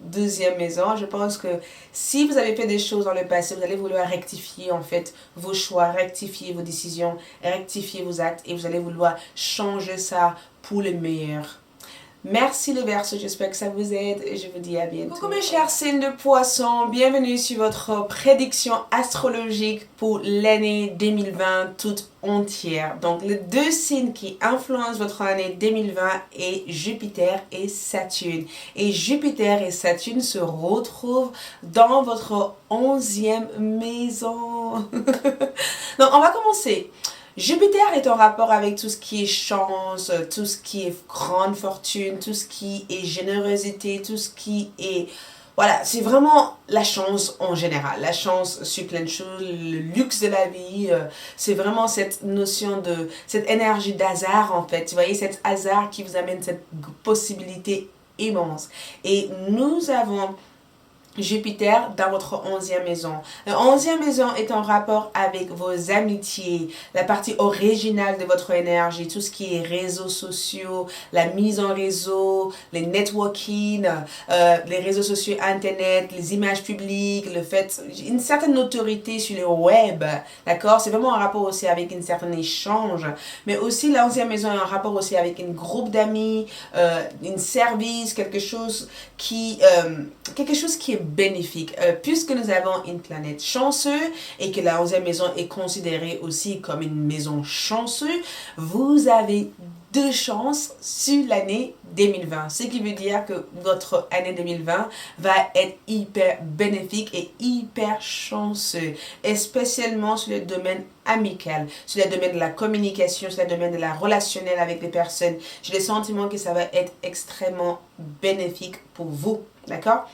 deuxième maison. Je pense que si vous avez fait des choses dans le passé, vous allez vouloir rectifier en fait vos choix, rectifier vos décisions, rectifier vos actes et vous allez vouloir changer ça pour le meilleur. Merci les Verseaux, j'espère que ça vous aide et je vous dis à bientôt. Coucou mes chers signes de poisson, bienvenue sur votre prédiction astrologique pour l'année 2020 toute entière. Donc les deux signes qui influencent votre année 2020 est Jupiter et Saturne. Et Jupiter et Saturne se retrouvent dans votre 11e maison. Donc on va commencer. Jupiter est en rapport avec tout ce qui est chance, tout ce qui est grande fortune, tout ce qui est générosité, tout ce qui est... Voilà, c'est vraiment la chance en général, la chance sur plein de choses, le luxe de la vie, c'est vraiment cette notion de, cette énergie d'hasard en fait, vous voyez, cet hasard qui vous amène cette possibilité immense. Et nous avons Jupiter dans votre 11e maison. La 11e maison est en rapport avec vos amitiés, la partie originale de votre énergie, tout ce qui est réseaux sociaux, la mise en réseau, les networking, les réseaux sociaux internet, les images publiques, le fait, une certaine autorité sur le web, d'accord? C'est vraiment un rapport aussi avec un certain échange, mais aussi la 11e maison est en rapport aussi avec un groupe d'amis, un service, quelque chose qui est bénéfique. Puisque nous avons une planète chanceuse et que la 11e maison est considérée aussi comme une maison chanceuse, vous avez deux chances sur l'année 2020. Ce qui veut dire que votre année 2020 va être hyper bénéfique et hyper chanceux, spécialement sur le domaine amical, sur le domaine de la communication, sur le domaine de la relationnelle avec les personnes. J'ai le sentiment que ça va être extrêmement bénéfique pour vous. D'accord?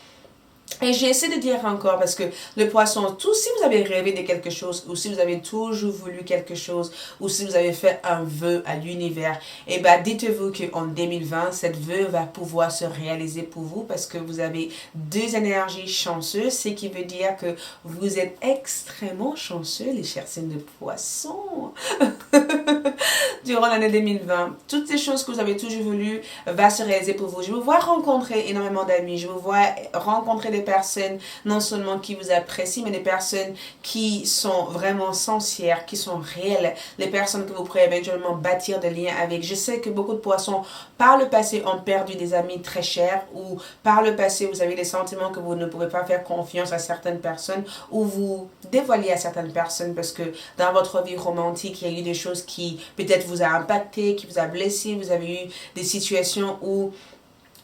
Et j'essaie de dire encore parce que le poisson, tout si vous avez rêvé de quelque chose ou si vous avez toujours voulu quelque chose ou si vous avez fait un vœu à l'univers, et ben dites-vous qu'en 2020, cette vœu va pouvoir se réaliser pour vous parce que vous avez deux énergies chanceuses, ce qui veut dire que vous êtes extrêmement chanceux, les chers signes de poisson. Durant l'année 2020, toutes ces choses que vous avez toujours voulu va se réaliser pour vous. Je vous vois rencontrer énormément d'amis, je vous vois rencontrer des personnes non seulement qui vous apprécient, mais des personnes qui sont vraiment sincères, qui sont réelles, les personnes que vous pourrez éventuellement bâtir des liens avec. Je sais que beaucoup de poissons par le passé ont perdu des amis très chers ou par le passé vous avez des sentiments que vous ne pouvez pas faire confiance à certaines personnes ou vous dévoilez à certaines personnes parce que dans votre vie romantique il y a eu des choses qui peut-être vous a impacté, qui vous a blessé, vous avez eu des situations où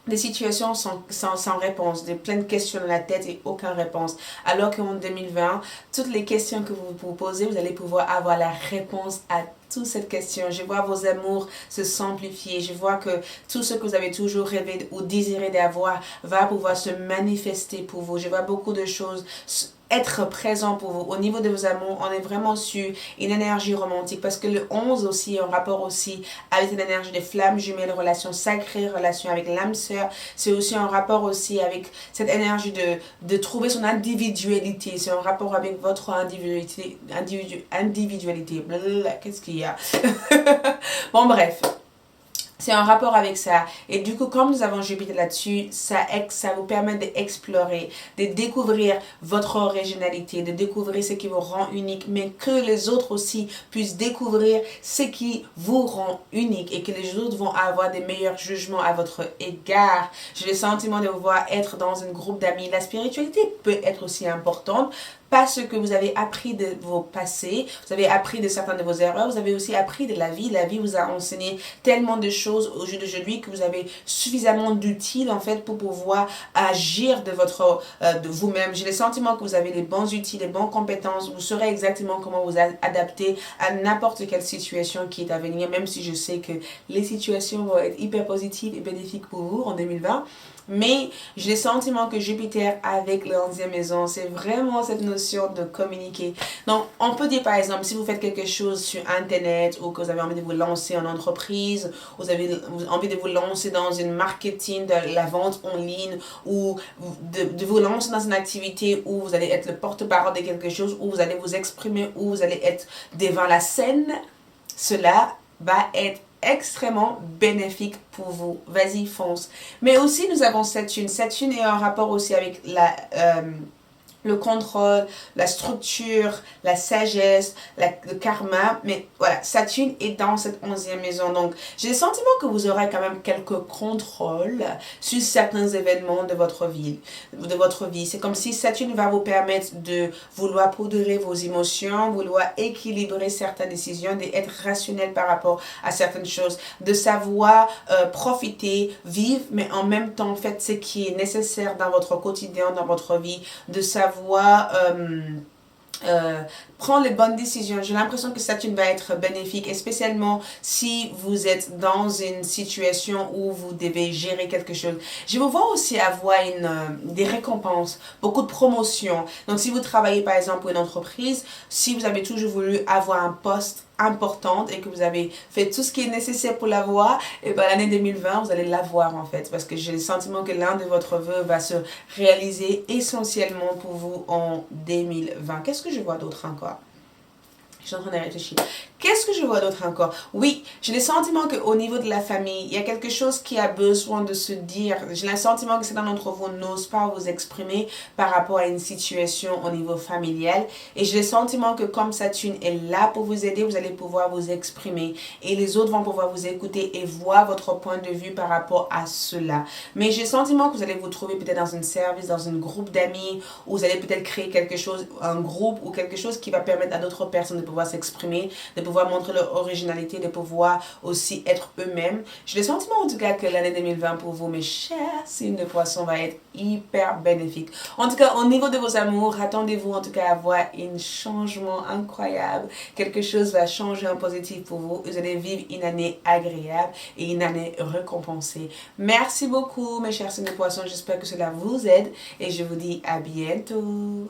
des situations sans réponse, de plein de questions dans la tête et aucune réponse. Alors qu'en 2020, toutes les questions que vous vous posez, vous allez pouvoir avoir la réponse à toute cette question. Je vois vos amours se simplifier. Je vois que tout ce que vous avez toujours rêvé ou désiré d'avoir va pouvoir se manifester pour vous. Je vois beaucoup de choses être présent pour vous. Au niveau de vos amours, on est vraiment sur une énergie romantique parce que le 11 aussi est en rapport aussi avec une énergie de flamme jumelle, relation sacrée, relation avec l'âme sœur. C'est aussi en rapport aussi avec cette énergie de trouver son individualité. C'est en rapport avec votre individualité. Qu'est-ce qu'il y a? Bon, bref. C'est en rapport avec ça. Et du coup, comme nous avons Jupiter là-dessus, ça vous permet d'explorer, de découvrir votre originalité, de découvrir ce qui vous rend unique, mais que les autres aussi puissent découvrir ce qui vous rend unique et que les autres vont avoir des meilleurs jugements à votre égard. J'ai le sentiment de vous voir être dans un groupe d'amis. La spiritualité peut être aussi importante. Parce que vous avez appris de vos passés, vous avez appris de certaines de vos erreurs, vous avez aussi appris de la vie. La vie vous a enseigné tellement de choses au jour d'aujourd'hui que vous avez suffisamment d'outils en fait pour pouvoir agir de vous-même. J'ai le sentiment que vous avez les bons outils, les bonnes compétences. Vous saurez exactement comment vous adapter à n'importe quelle situation qui est à venir, même si je sais que les situations vont être hyper positives et bénéfiques pour vous en 2020. Mais j'ai le sentiment que Jupiter avec la 11e maison, c'est vraiment cette notion de communiquer. Donc, on peut dire par exemple, si vous faites quelque chose sur Internet ou que vous avez envie de vous lancer en entreprise, vous avez envie de vous lancer dans une marketing, de la vente en ligne ou de vous lancer dans une activité où vous allez être le porte-parole de quelque chose, où vous allez vous exprimer, où vous allez être devant la scène, cela va être extrêmement bénéfique pour vous. Vas-y, fonce. Mais aussi, nous avons Saturne. Saturne est en rapport aussi avec le contrôle, la structure, la sagesse, le karma. Mais voilà, Saturne est dans cette 11e maison. Donc, j'ai le sentiment que vous aurez quand même quelques contrôles sur certains événements de votre vie. C'est comme si Saturne va vous permettre de vouloir pondérer vos émotions, vouloir équilibrer certaines décisions, d'être rationnel par rapport à certaines choses, de savoir profiter, vivre, mais en même temps, faites ce qui est nécessaire dans votre quotidien, dans votre vie, de savoir prendre les bonnes décisions. J'ai l'impression que Saturne va être bénéfique, et spécialement si vous êtes dans une situation où vous devez gérer quelque chose. Je vous vois aussi avoir des récompenses, beaucoup de promotions. Donc si vous travaillez par exemple pour une entreprise, si vous avez toujours voulu avoir un poste importante et que vous avez fait tout ce qui est nécessaire pour l'avoir, et ben l'année 2020 vous allez l'avoir en fait, parce que j'ai le sentiment que l'un de votre vœu va se réaliser essentiellement pour vous en 2020. Qu'est-ce que je vois d'autre encore? Je suis en train de réfléchir. Qu'est-ce que je vois d'autre encore? Oui, j'ai le sentiment qu'au niveau de la famille, il y a quelque chose qui a besoin de se dire. J'ai le sentiment que certains d'entre vous n'osent pas vous exprimer par rapport à une situation au niveau familial. Et j'ai le sentiment que comme Saturne est là pour vous aider, vous allez pouvoir vous exprimer. Et les autres vont pouvoir vous écouter et voir votre point de vue par rapport à cela. Mais j'ai le sentiment que vous allez vous trouver peut-être dans un service, dans un groupe d'amis, ou vous allez peut-être créer quelque chose, un groupe ou quelque chose qui va permettre à d'autres personnes de pouvoir s'exprimer, de pouvoir montrer leur originalité, de pouvoir aussi être eux-mêmes. J'ai le sentiment en tout cas que l'année 2020 pour vous, mes chers signes de poisson, va être hyper bénéfique. En tout cas, au niveau de vos amours, attendez-vous en tout cas à avoir un changement incroyable. Quelque chose va changer en positif pour vous. Vous allez vivre une année agréable et une année récompensée. Merci beaucoup mes chers signes de poisson. J'espère que cela vous aide et je vous dis à bientôt.